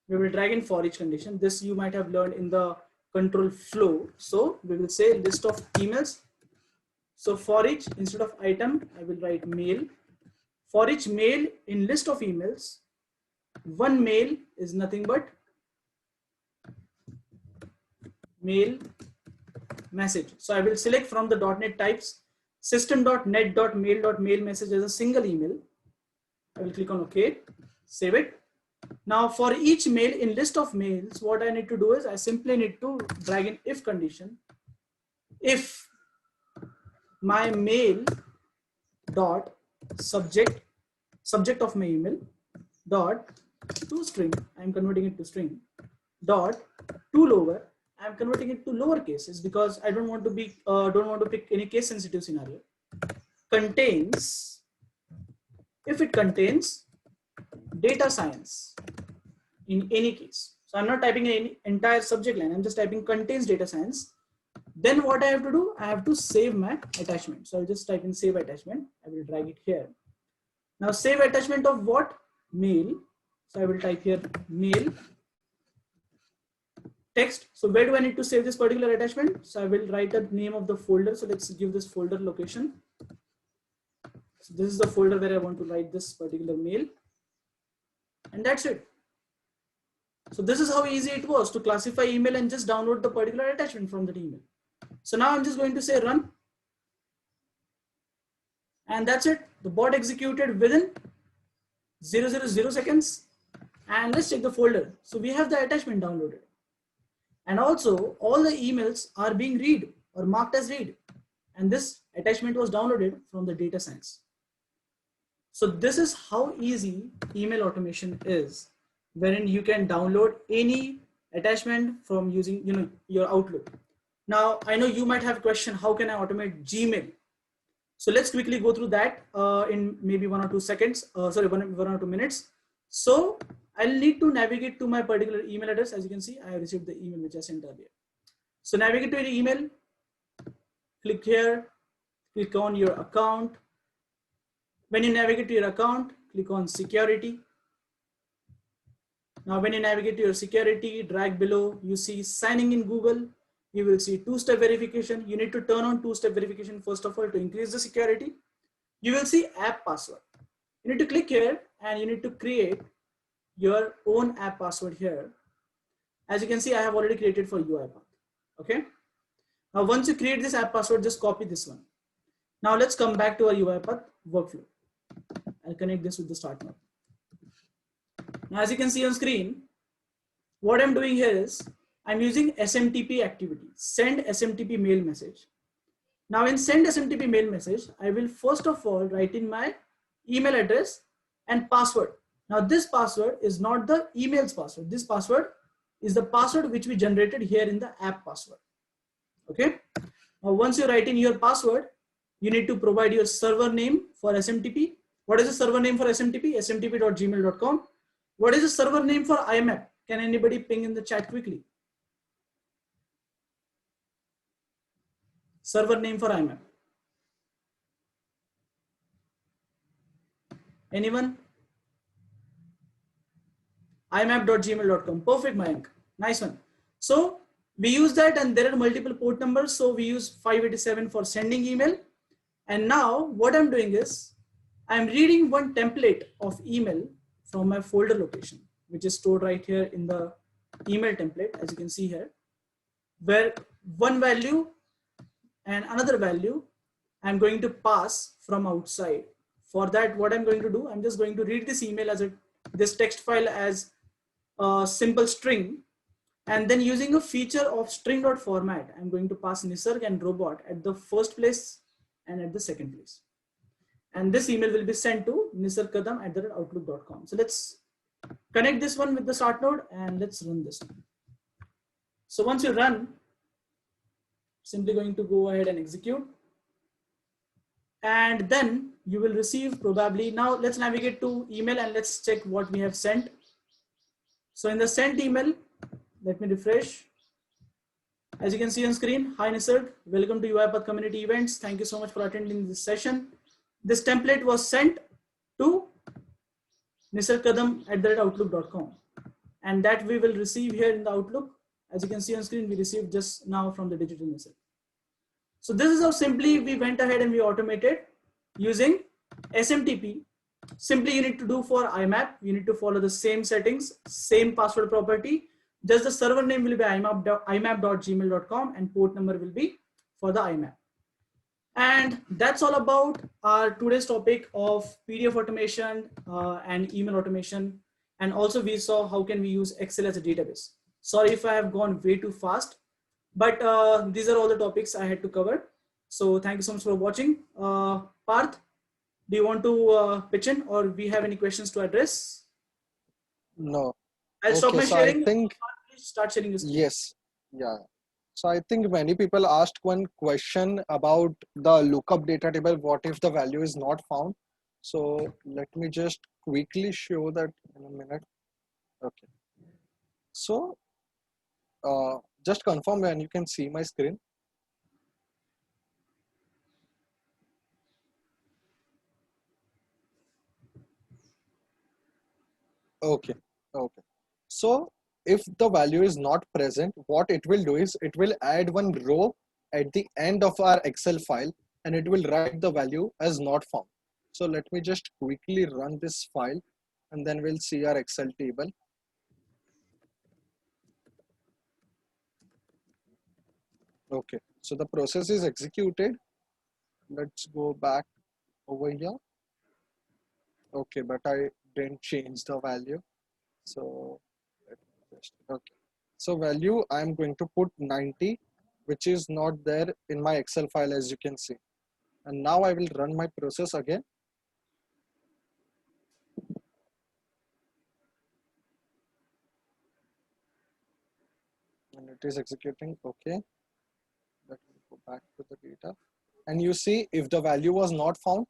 Speaker 3: we will drag in for each condition. This you might have learned in the control flow. So we will say list of emails. So for each, instead of item, I will write mail. For each mail in list of emails, one mail is nothing but mail message. So I will select from the .NET types system.net.mail.mail message as a single email. I will click on OK, save it. Now for each mail in list of mails, what I need to do is I simply need to drag in if condition. If my mail dot subject of my email dot to string, I'm converting it to string, dot to lower, I'm converting it to lower cases because I don't want to be pick any case sensitive scenario. Contains, if it contains data science in any case. So I'm not typing any entire subject line, I'm just typing contains data science. Then what I have to do, I have to save my attachment. So I'll just type in save attachment. I will drag it here. Now save attachment of what? Mail. So I will type here mail text. So where do I need to save this particular attachment? So I will write the name of the folder. So let's give this folder location. So this is the folder where I want to write this particular mail. And that's it. So this is how easy it was to classify email and just download the particular attachment from that email. So now I'm just going to say run. And that's it. The bot executed within 0.000 seconds. And let's check the folder. So we have the attachment downloaded. And also all the emails are being read or marked as read. And this attachment was downloaded from the data science. So this is how easy email automation is, wherein you can download any attachment from using your Outlook. Now I know you might have a question, how can I automate Gmail? So let's quickly go through that in maybe 1 or 2 seconds, one or 2 minutes. So I'll need to navigate to my particular email address. As you can see, I have received the email which I sent earlier. So navigate to your email, click here, click on your account. When you navigate to your account, click on security. Now when you navigate to your security, drag below, you see signing in Google. You will see two-step verification. You need to turn on two-step verification first of all to increase the security. You will see app password. You need to click here and you need to create your own app password here. As you can see, I have already created for UiPath. Okay. Now, once you create this app password, just copy this one. Now let's come back to our UiPath workflow. I'll connect this with the start node. Now, as you can see on screen, what I'm doing here is I'm using SMTP activity, send SMTP mail message. Now in send SMTP mail message, I will first of all write in my email address and password. Now this password is not the email's password. This password is the password which we generated here in the app password. Okay. Now once you write in your password, you need to provide your server name for SMTP. What is the server name for SMTP? smtp.gmail.com. What is the server name for IMAP? Can anybody ping in the chat quickly? Server name for IMAP. Anyone? imap.gmail.com. Perfect, Mayank. Nice one. So we use that, and there are multiple port numbers. So we use 587 for sending email. And now what I'm doing is I'm reading one template of email from my folder location, which is stored right here in the email template, as you can see here, where one value and another value I'm going to pass from outside. For that, what I'm going to do, I'm just going to read this email as this text file as a simple string, and then using a feature of string.format, I'm going to pass Nisarg and robot at the first place and at the second place. And this email will be sent to nisargkadam@outlook.com. So let's connect this one with the start node and let's run this one. So once you run, simply going to go ahead and execute. And then you will receive probably, now let's navigate to email and let's check what we have sent. So in the sent email, let me refresh. As you can see on screen, hi Nisarg, welcome to UiPath community events. Thank you so much for attending this session. This template was sent to nisargkadam@outlook.com, and that we will receive here in the Outlook. As you can see on screen, we received just now from the digital Nisarg. So this is how simply we went ahead and we automated using SMTP. Simply you need to do for IMAP, you need to follow the same settings, same password property. Just the server name will be imap.gmail.com and port number will be for the IMAP. And that's all about our today's topic of PDF automation and email automation. And also we saw how can we use Excel as a database. Sorry if I have gone way too fast, but these are all the topics I had to cover. So thank you so much for watching. Parth, do you want to pitch in, or we have any questions to address?
Speaker 1: No.
Speaker 3: I'll stop my
Speaker 1: So
Speaker 3: sharing.
Speaker 1: I think,
Speaker 3: Please start sharing your screen.
Speaker 1: yes, yeah. So I think many people asked one question about the lookup data table. What if the value is not found? So let me just quickly show that in a minute. Okay. So just confirm when you can see my screen. Okay. Okay. So if the value is not present, what it will do is it will add one row at the end of our Excel file and it will write the value as not found. So let me just quickly run this file and then we'll see our Excel table. Okay, so the process is executed. Let's go back over here. Okay, but I didn't change the value. So let me just, okay. So value, I'm going to put 90, which is not there in my Excel file, as you can see. And now I will run my process again. And it is executing, okay. Let me go back to the data. And you see, if the value was not found,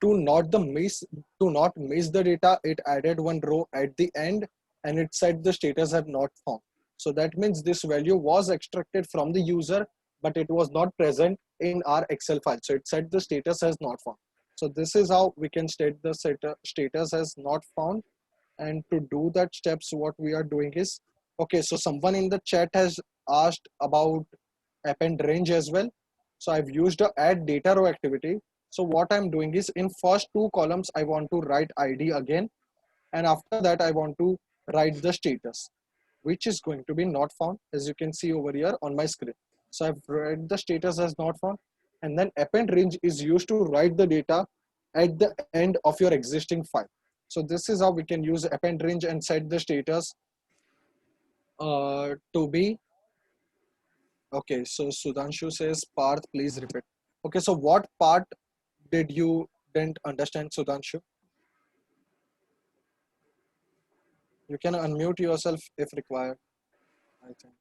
Speaker 1: to not miss the data, it added one row at the end and it said the status had not found. So that means this value was extracted from the user, but it was not present in our Excel file. So it said the status has not found. So this is how we can state the status as not found. And to do that steps, what we are doing is, okay, so someone in the chat has asked about append range as well. So I've used a add data row activity. So what I'm doing is in first two columns, I want to write ID again. And after that, I want to write the status, which is going to be not found, as you can see over here on my screen. So I've read the status as not found, and then append range is used to write the data at the end of your existing file. So this is how we can use append range and set the status to be. Okay, so Sudhanshu says, Parth, please repeat. Okay, so what part did you didn't understand, Sudhanshu? You can unmute yourself if required, I think.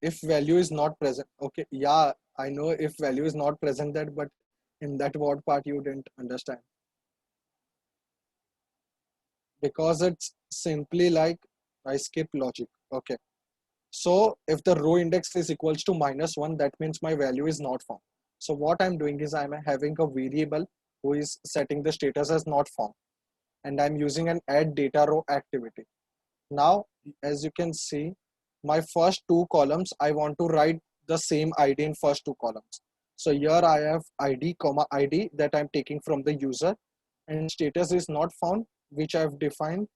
Speaker 1: If value is not present, okay, yeah, I know if value is not present that, but in that what part you didn't understand? Because it's simply like I skip logic. Okay, so if the row index is equals to -1, that means my value is not found. So what I'm doing is I'm having a variable who is setting the status as not found, and I'm using an add data row activity. Now, as you can see, my first two columns, I want to write the same ID in first two columns. So here I have ID, comma ID that I'm taking from the user, and status is not found, which I've defined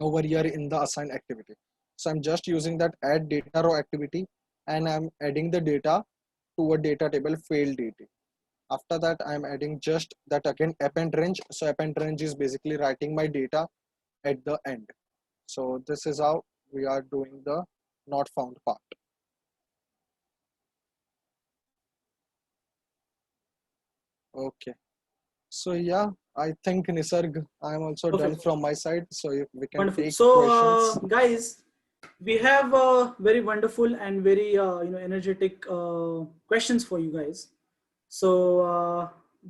Speaker 1: over here in the assign activity. So I'm just using that add data row activity, and I'm adding the data to a data table failed DT. After that, I'm adding just that again append range. So append range is basically writing my data at the end. So this is how we are doing the not found part. Okay. So yeah, I think Nisarg, I'm also
Speaker 3: Okay.
Speaker 1: done from my side. So if we can
Speaker 3: Wonderful.
Speaker 1: take
Speaker 3: So,
Speaker 1: questions.
Speaker 3: guys, we have very wonderful and very energetic questions for you guys. So,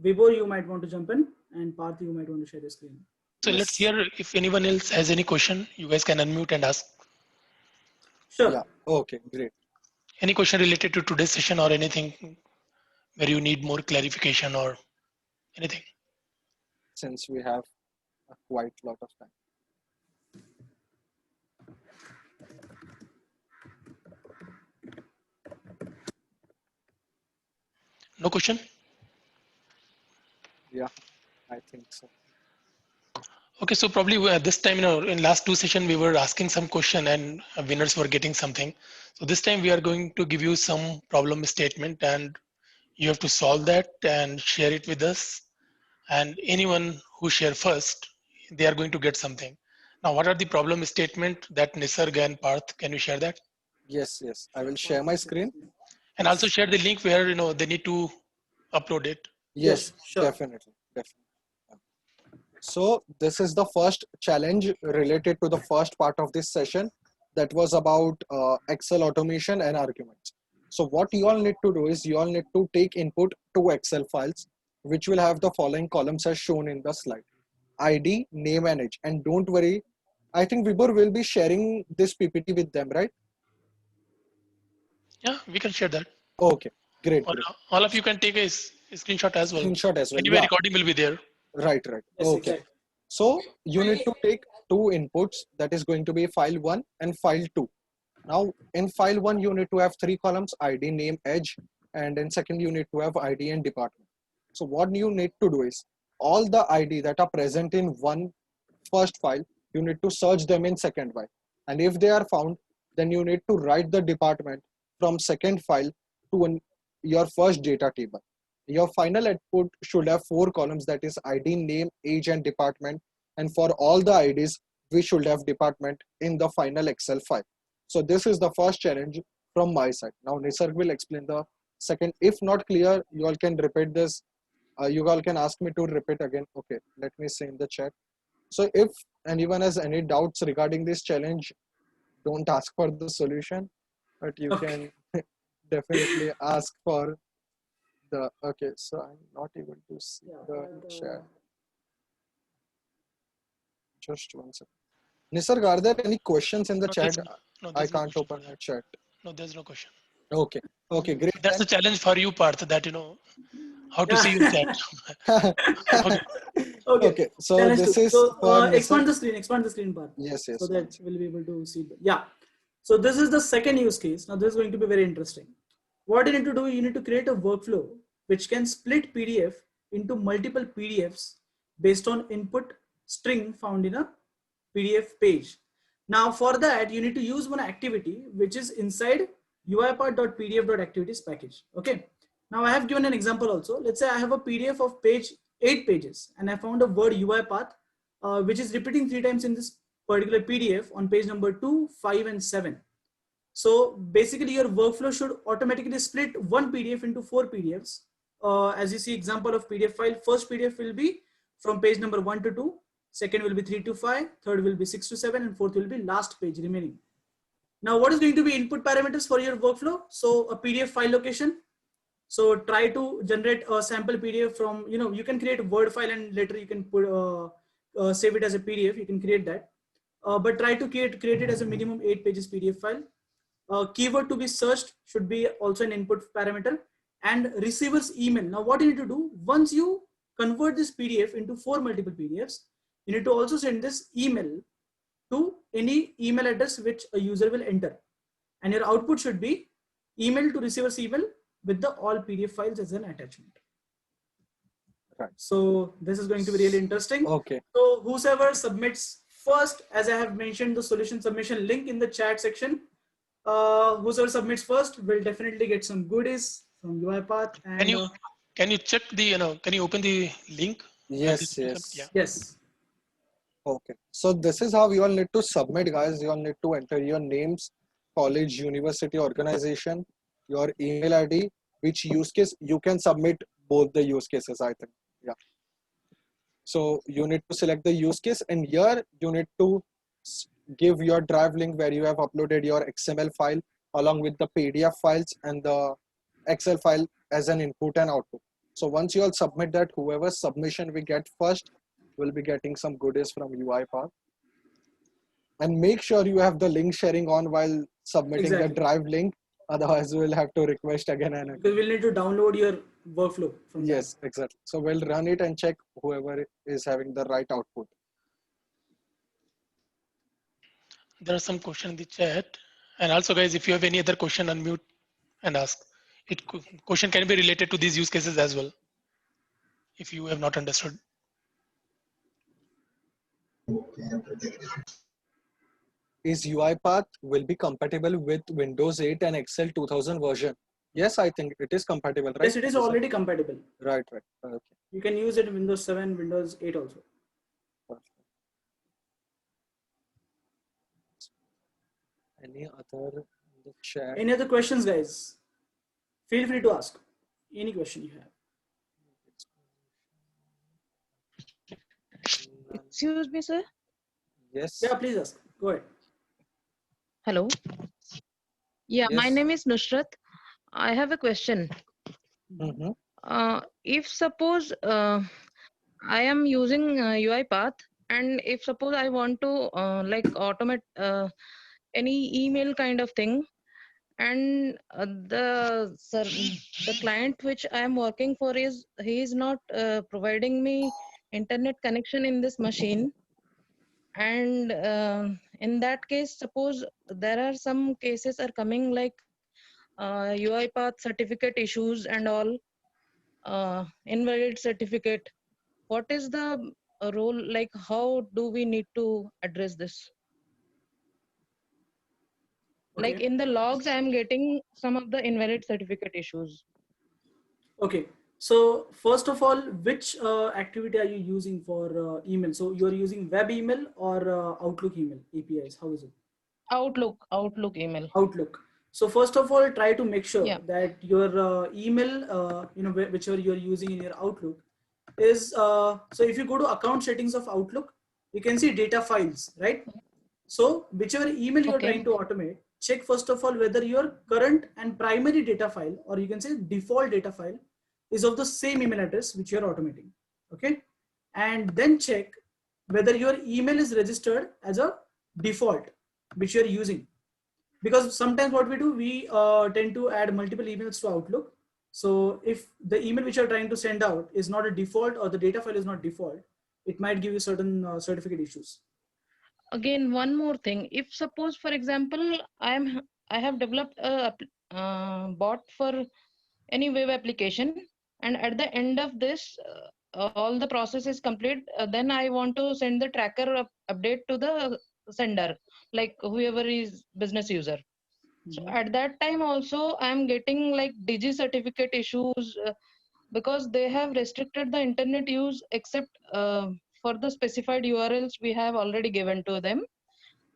Speaker 3: Vibor, you might want to jump in, and Parth, you might want to share the screen.
Speaker 4: So let's hear if anyone else has any question. You guys can unmute and ask.
Speaker 3: Sure.
Speaker 1: Yeah. Okay. Great.
Speaker 4: Any question related to today's session or anything where you need more clarification or anything?
Speaker 1: Since we have a quite lot of time.
Speaker 4: No question?
Speaker 1: Yeah, I think so.
Speaker 4: Okay, so probably this time, in last two sessions, we were asking some question and winners were getting something. So this time we are going to give you some problem statement and you have to solve that and share it with us. And anyone who share first, they are going to get something. Now, what are the problem statement that Nisarg and Parth, can you share that?
Speaker 1: Yes, yes. I will share my screen.
Speaker 4: And also share the link where, they need to upload it.
Speaker 1: Yes,
Speaker 3: sure.
Speaker 1: definitely. So this is the first challenge related to the first part of this session that was about Excel automation and arguments. So what you all need to do is you all need to take input to Excel files, which will have the following columns as shown in the slide: ID, name, and age. And don't worry, I think Vibor will be sharing this PPT with them, right?
Speaker 4: Yeah, we can share that.
Speaker 1: Okay, great.
Speaker 4: All of you can take a screenshot as well.
Speaker 1: Screenshot as well.
Speaker 4: Anyway,
Speaker 1: Yeah.
Speaker 4: recording will be there.
Speaker 1: Right.
Speaker 3: Yes,
Speaker 1: Okay.
Speaker 3: exactly.
Speaker 1: So you need to take two inputs, that is going to be file 1 and file 2. Now in file 1, you need to have three columns: ID, name, age, and in second you need to have ID and department. So what you need to do is all the ID that are present in one first file, you need to search them in second file. And if they are found, then you need to write the department from second file to your first data table. Your final output should have four columns, that is ID, name, age, and department. And for all the IDs, we should have department in the final Excel file. So this is the first challenge from my side. Now Nisarg will explain the second. If not clear, you all can repeat this. You all can ask me to repeat again. Okay, let me see in the chat. So if anyone has any doubts regarding this challenge, don't ask for the solution, but you can definitely ask for the, okay, so I'm not able to see the chat. Just one second. Nisarg, are there any questions in the chat? I can't open the chat.
Speaker 4: No, there's no question.
Speaker 1: Okay, okay, great.
Speaker 4: That's the challenge for you, Parth, that, how to see your chat.
Speaker 1: Okay, so this is for
Speaker 3: expand the screen part.
Speaker 1: Yes,
Speaker 3: so that we'll be able to see. Yeah. So this is the second use case. Now this is going to be very interesting. What you need to do, you need to create a workflow which can split PDF into multiple PDFs based on input string found in a PDF page. Now for that, you need to use one activity which is inside UiPath.pdf.activities package. Okay. Now I have given an example also. Let's say I have a PDF of 8 pages and I found a word UiPath which is repeating 3 times in this particular PDF on page number 2, 5 and 7. So basically your workflow should automatically split one PDF into 4 PDFs. As you see example of PDF file, first PDF will be from page number 1 to 2, second will be 3 to 5, third will be 6 to 7 and fourth will be last page remaining. Now what is going to be input parameters for your workflow? So a PDF file location. So try to generate a sample PDF from, you can create a Word file and later you can put save it as a PDF. You can create that. But try to create it as a minimum 8 pages PDF file. Keyword to be searched should be also an input parameter, and receiver's email. Now what you need to do, once you convert this PDF into 4 multiple PDFs, you need to also send this email to any email address which a user will enter. And your output should be email to receiver's email with the all PDF files as an attachment.
Speaker 1: Right.
Speaker 3: So this is going to be really interesting.
Speaker 1: Okay.
Speaker 3: So whosoever submits first, as I have mentioned the solution submission link in the chat section, whoever submits first will definitely get some goodies from UiPath. And
Speaker 4: Can you check the, can you open the link?
Speaker 1: Yes,
Speaker 4: Yeah.
Speaker 1: yes.
Speaker 3: yes.
Speaker 1: Okay. So this is how you all need to submit, guys. You all need to enter your names, college, university, organization, your email ID, which use case you can submit both the use cases, I think. Yeah. So you need to select the use case, and here you need to give your drive link where you have uploaded your XML file along with the PDF files and the Excel file as an input and output. So once you all submit that, whoever submission we get first will be getting some goodies from UiPath. And make sure you have the link sharing on while submitting the drive link. Otherwise, we'll have to request again and again.
Speaker 3: Because we'll need to download your workflow from
Speaker 1: Yes, exactly. So we'll run it and check whoever is having the right output.
Speaker 4: There are some questions in the chat. And also guys, if you have any other question, unmute and ask. Question can be related to these use cases as well, if you have not understood.
Speaker 1: Is UiPath will be compatible with Windows 8 and Excel 2000 version? Yes, I think it is compatible, right?
Speaker 3: Yes, it is already compatible.
Speaker 1: Right, right. Okay.
Speaker 3: You can use it in Windows 7, Windows 8 also.
Speaker 1: Perfect. Any other in the chat?
Speaker 3: Any other questions, guys? Feel free to ask any question you have.
Speaker 5: Excuse me, sir.
Speaker 1: Yes.
Speaker 3: Yeah, please ask. Go ahead.
Speaker 5: Hello. Yeah, my
Speaker 1: Yes.
Speaker 5: name is Nusrat. I have a question. If suppose I am using UiPath, and if suppose I want to like automate any email kind of thing, and the client which I am working for he is not providing me internet connection in this machine, and in that case, suppose there are some cases are coming like UiPath certificate issues and all, invalid certificate. What is the role, like how do we need to address this?
Speaker 3: Okay.
Speaker 5: Like in the logs, I am getting some of the invalid certificate issues.
Speaker 3: Okay. So first of all, which activity are you using for email? So you're using web email or Outlook email APIs? How is it?
Speaker 5: Outlook email.
Speaker 3: Outlook. So first of all, try to make sure
Speaker 5: Yeah.
Speaker 3: that your email, whichever you're using in your Outlook is, so if you go to account settings of Outlook, you can see data files, right? So whichever email you're trying to automate, check first of all whether your current and primary data file, or you can say default data file, is of the same email address which you're automating. Okay. And then check whether your email is registered as a default which you're using. Because sometimes what we do, we tend to add multiple emails to Outlook. So if the email which you're trying to send out is not a default, or the data file is not default, it might give you certain certificate issues.
Speaker 5: Again, one more thing. If suppose, for example, I have developed a bot for any web application, and at the end of this, all the process is complete, then I want to send the tracker update to the sender, like whoever is business user. So at that time also I'm getting like Digi certificate issues, because they have restricted the internet use except for the specified URLs we have already given to them.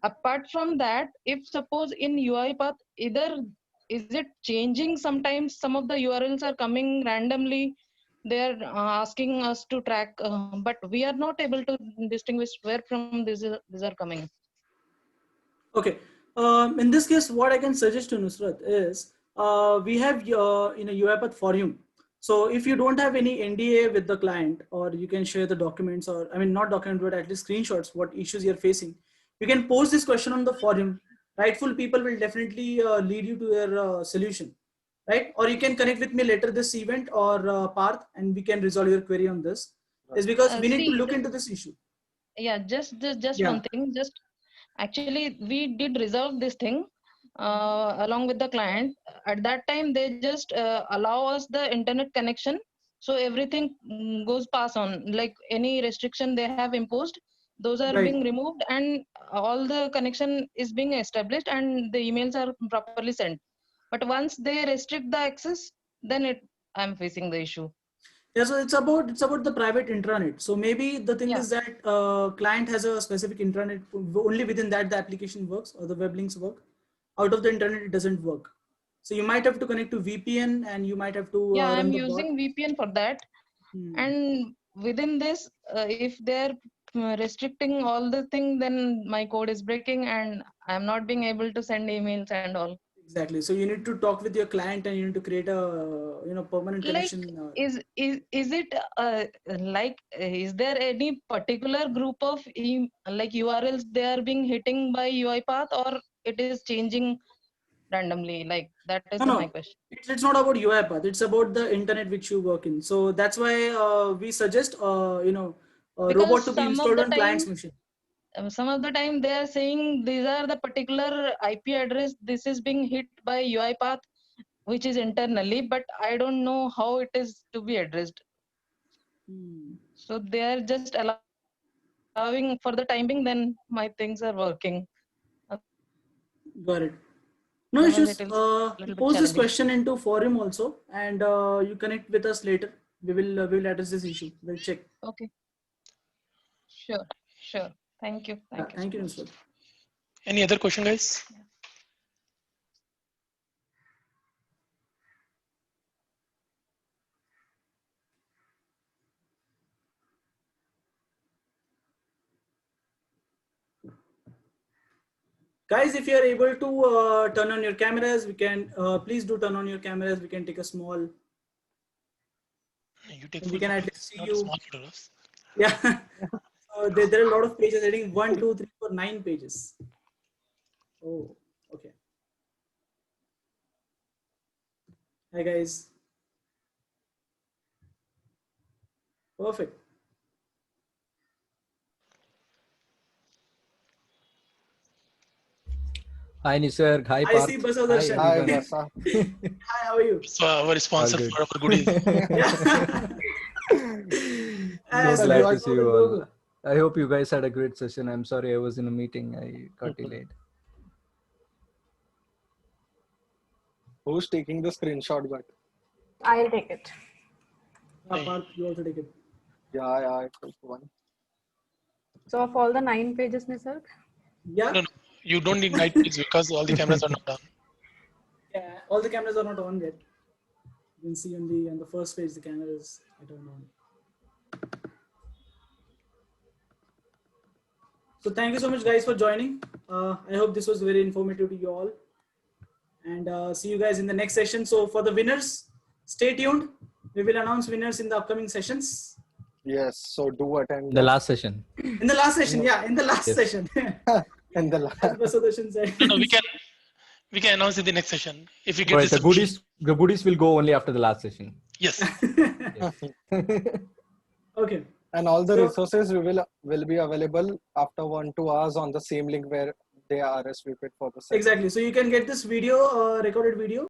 Speaker 5: Apart from that, if suppose in UiPath, either is it changing, sometimes some of the URLs are coming randomly, they're asking us to track, but we are not able to distinguish where from these are coming.
Speaker 3: Okay. In this case, what I can suggest to Nusrat is we have in a UiPath forum. So if you don't have any NDA with the client, or you can share the documents, or I mean not document, but at least screenshots what issues you're facing. You can post this question on the forum. Rightful people will definitely lead you to your solution, right? Or you can connect with me later this event or Parth, and we can resolve your query on this. Is because we need to look into this issue.
Speaker 5: Yeah, just
Speaker 3: Yeah.
Speaker 5: one thing. Just actually, we did resolve this thing along with the client. At that time, they just allow us the internet connection, so everything goes pass on. Like any restriction they have imposed, those are
Speaker 3: Right.
Speaker 5: being removed, and all the connection is being established, and the emails are properly sent. But once they restrict the access, then I'm facing the issue.
Speaker 3: Yeah, so it's about the private intranet. So maybe the thing
Speaker 5: Yeah.
Speaker 3: is that client has a specific intranet, only within that the application works or the web links work. Out of the internet, it doesn't work. So you might have to connect to VPN, and you might have to
Speaker 5: Yeah,
Speaker 3: run
Speaker 5: I'm
Speaker 3: the
Speaker 5: using
Speaker 3: bot.
Speaker 5: VPN for that. And within this, if they're restricting all the thing, then my code is breaking, and I'm not being able to send emails and all.
Speaker 3: Exactly. So you need to talk with your client, and you need to create a permanent
Speaker 5: Like,
Speaker 3: connection.
Speaker 5: is it like, is there any particular group of like URLs they are being hitting by UiPath, or it is changing randomly? Like that is
Speaker 3: No,
Speaker 5: my
Speaker 3: no.
Speaker 5: question.
Speaker 3: It's not about UiPath. It's about the internet which you work in. So that's why we suggest
Speaker 5: Because
Speaker 3: robot to be
Speaker 5: some of
Speaker 3: installed
Speaker 5: the
Speaker 3: on client's
Speaker 5: time,
Speaker 3: machine.
Speaker 5: some of the time they are saying these are the particular IP address, this is being hit by UiPath, which is internally, but I don't know how it is to be addressed. So they are just allowing for the time being, then my things are working.
Speaker 3: Got it. No
Speaker 5: Otherwise
Speaker 3: issues.
Speaker 5: it is a little bit
Speaker 3: Post this
Speaker 5: challenging.
Speaker 3: question into forum also, and you connect with us later. We will address this issue. We'll check.
Speaker 5: Okay. Sure. Thank you. Thank you so
Speaker 3: Thank you,
Speaker 5: much.
Speaker 3: Nusrat.
Speaker 4: Any other question, guys?
Speaker 3: Guys, if you are able to turn on your cameras, we can please do turn on your cameras. We can take a small.
Speaker 4: You take
Speaker 3: We
Speaker 4: full
Speaker 3: can at
Speaker 4: photos,
Speaker 3: least see
Speaker 4: not
Speaker 3: you.
Speaker 4: small photos.
Speaker 3: Yeah. So there are a lot of pages. I think 1, 2, 3, 4, 9 pages. Oh, okay. Hi guys. Perfect.
Speaker 6: Hi Nisarg, hi
Speaker 3: I
Speaker 6: Parth.
Speaker 3: see Basadarshan.
Speaker 1: Hi,
Speaker 6: everyone.
Speaker 1: Basa.
Speaker 3: Hi, how are you?
Speaker 4: So our sponsor
Speaker 6: good.
Speaker 4: for our goodies.
Speaker 3: Yeah.
Speaker 6: So
Speaker 1: So
Speaker 6: glad
Speaker 1: you are
Speaker 6: to see you all. I hope you guys had a great session. I'm sorry I was in a meeting. I got delayed.
Speaker 1: Who's taking the screenshot? But
Speaker 2: I'll take it.
Speaker 3: Parth, you also take it.
Speaker 1: yeah, I took one.
Speaker 2: So of all the 9 pages, Nisarg?
Speaker 3: Yeah.
Speaker 4: No, you don't need night please, because all the cameras are not on.
Speaker 3: Yeah, all the cameras are not on yet. You can see only on the first page the cameras are turned on. So thank you so much guys for joining. I hope this was very informative to you all. And see you guys in the next session. So for the winners, stay tuned. We will announce winners in the upcoming sessions.
Speaker 1: Yes, so do attend
Speaker 6: The last session.
Speaker 3: In the last session, yeah, in the last
Speaker 6: Yes.
Speaker 3: session.
Speaker 1: in the
Speaker 3: As Basadarshan said.
Speaker 4: No, we can announce in the next session if you get
Speaker 6: Right,
Speaker 4: this.
Speaker 6: the goodies will go only after the last session.
Speaker 4: Yes.
Speaker 3: Okay.
Speaker 1: and all the
Speaker 3: So-
Speaker 1: resources will be available after 1-2 hours on the same link where they are RSVP'd for the session.
Speaker 3: Exactly. So you can get this video, recorded video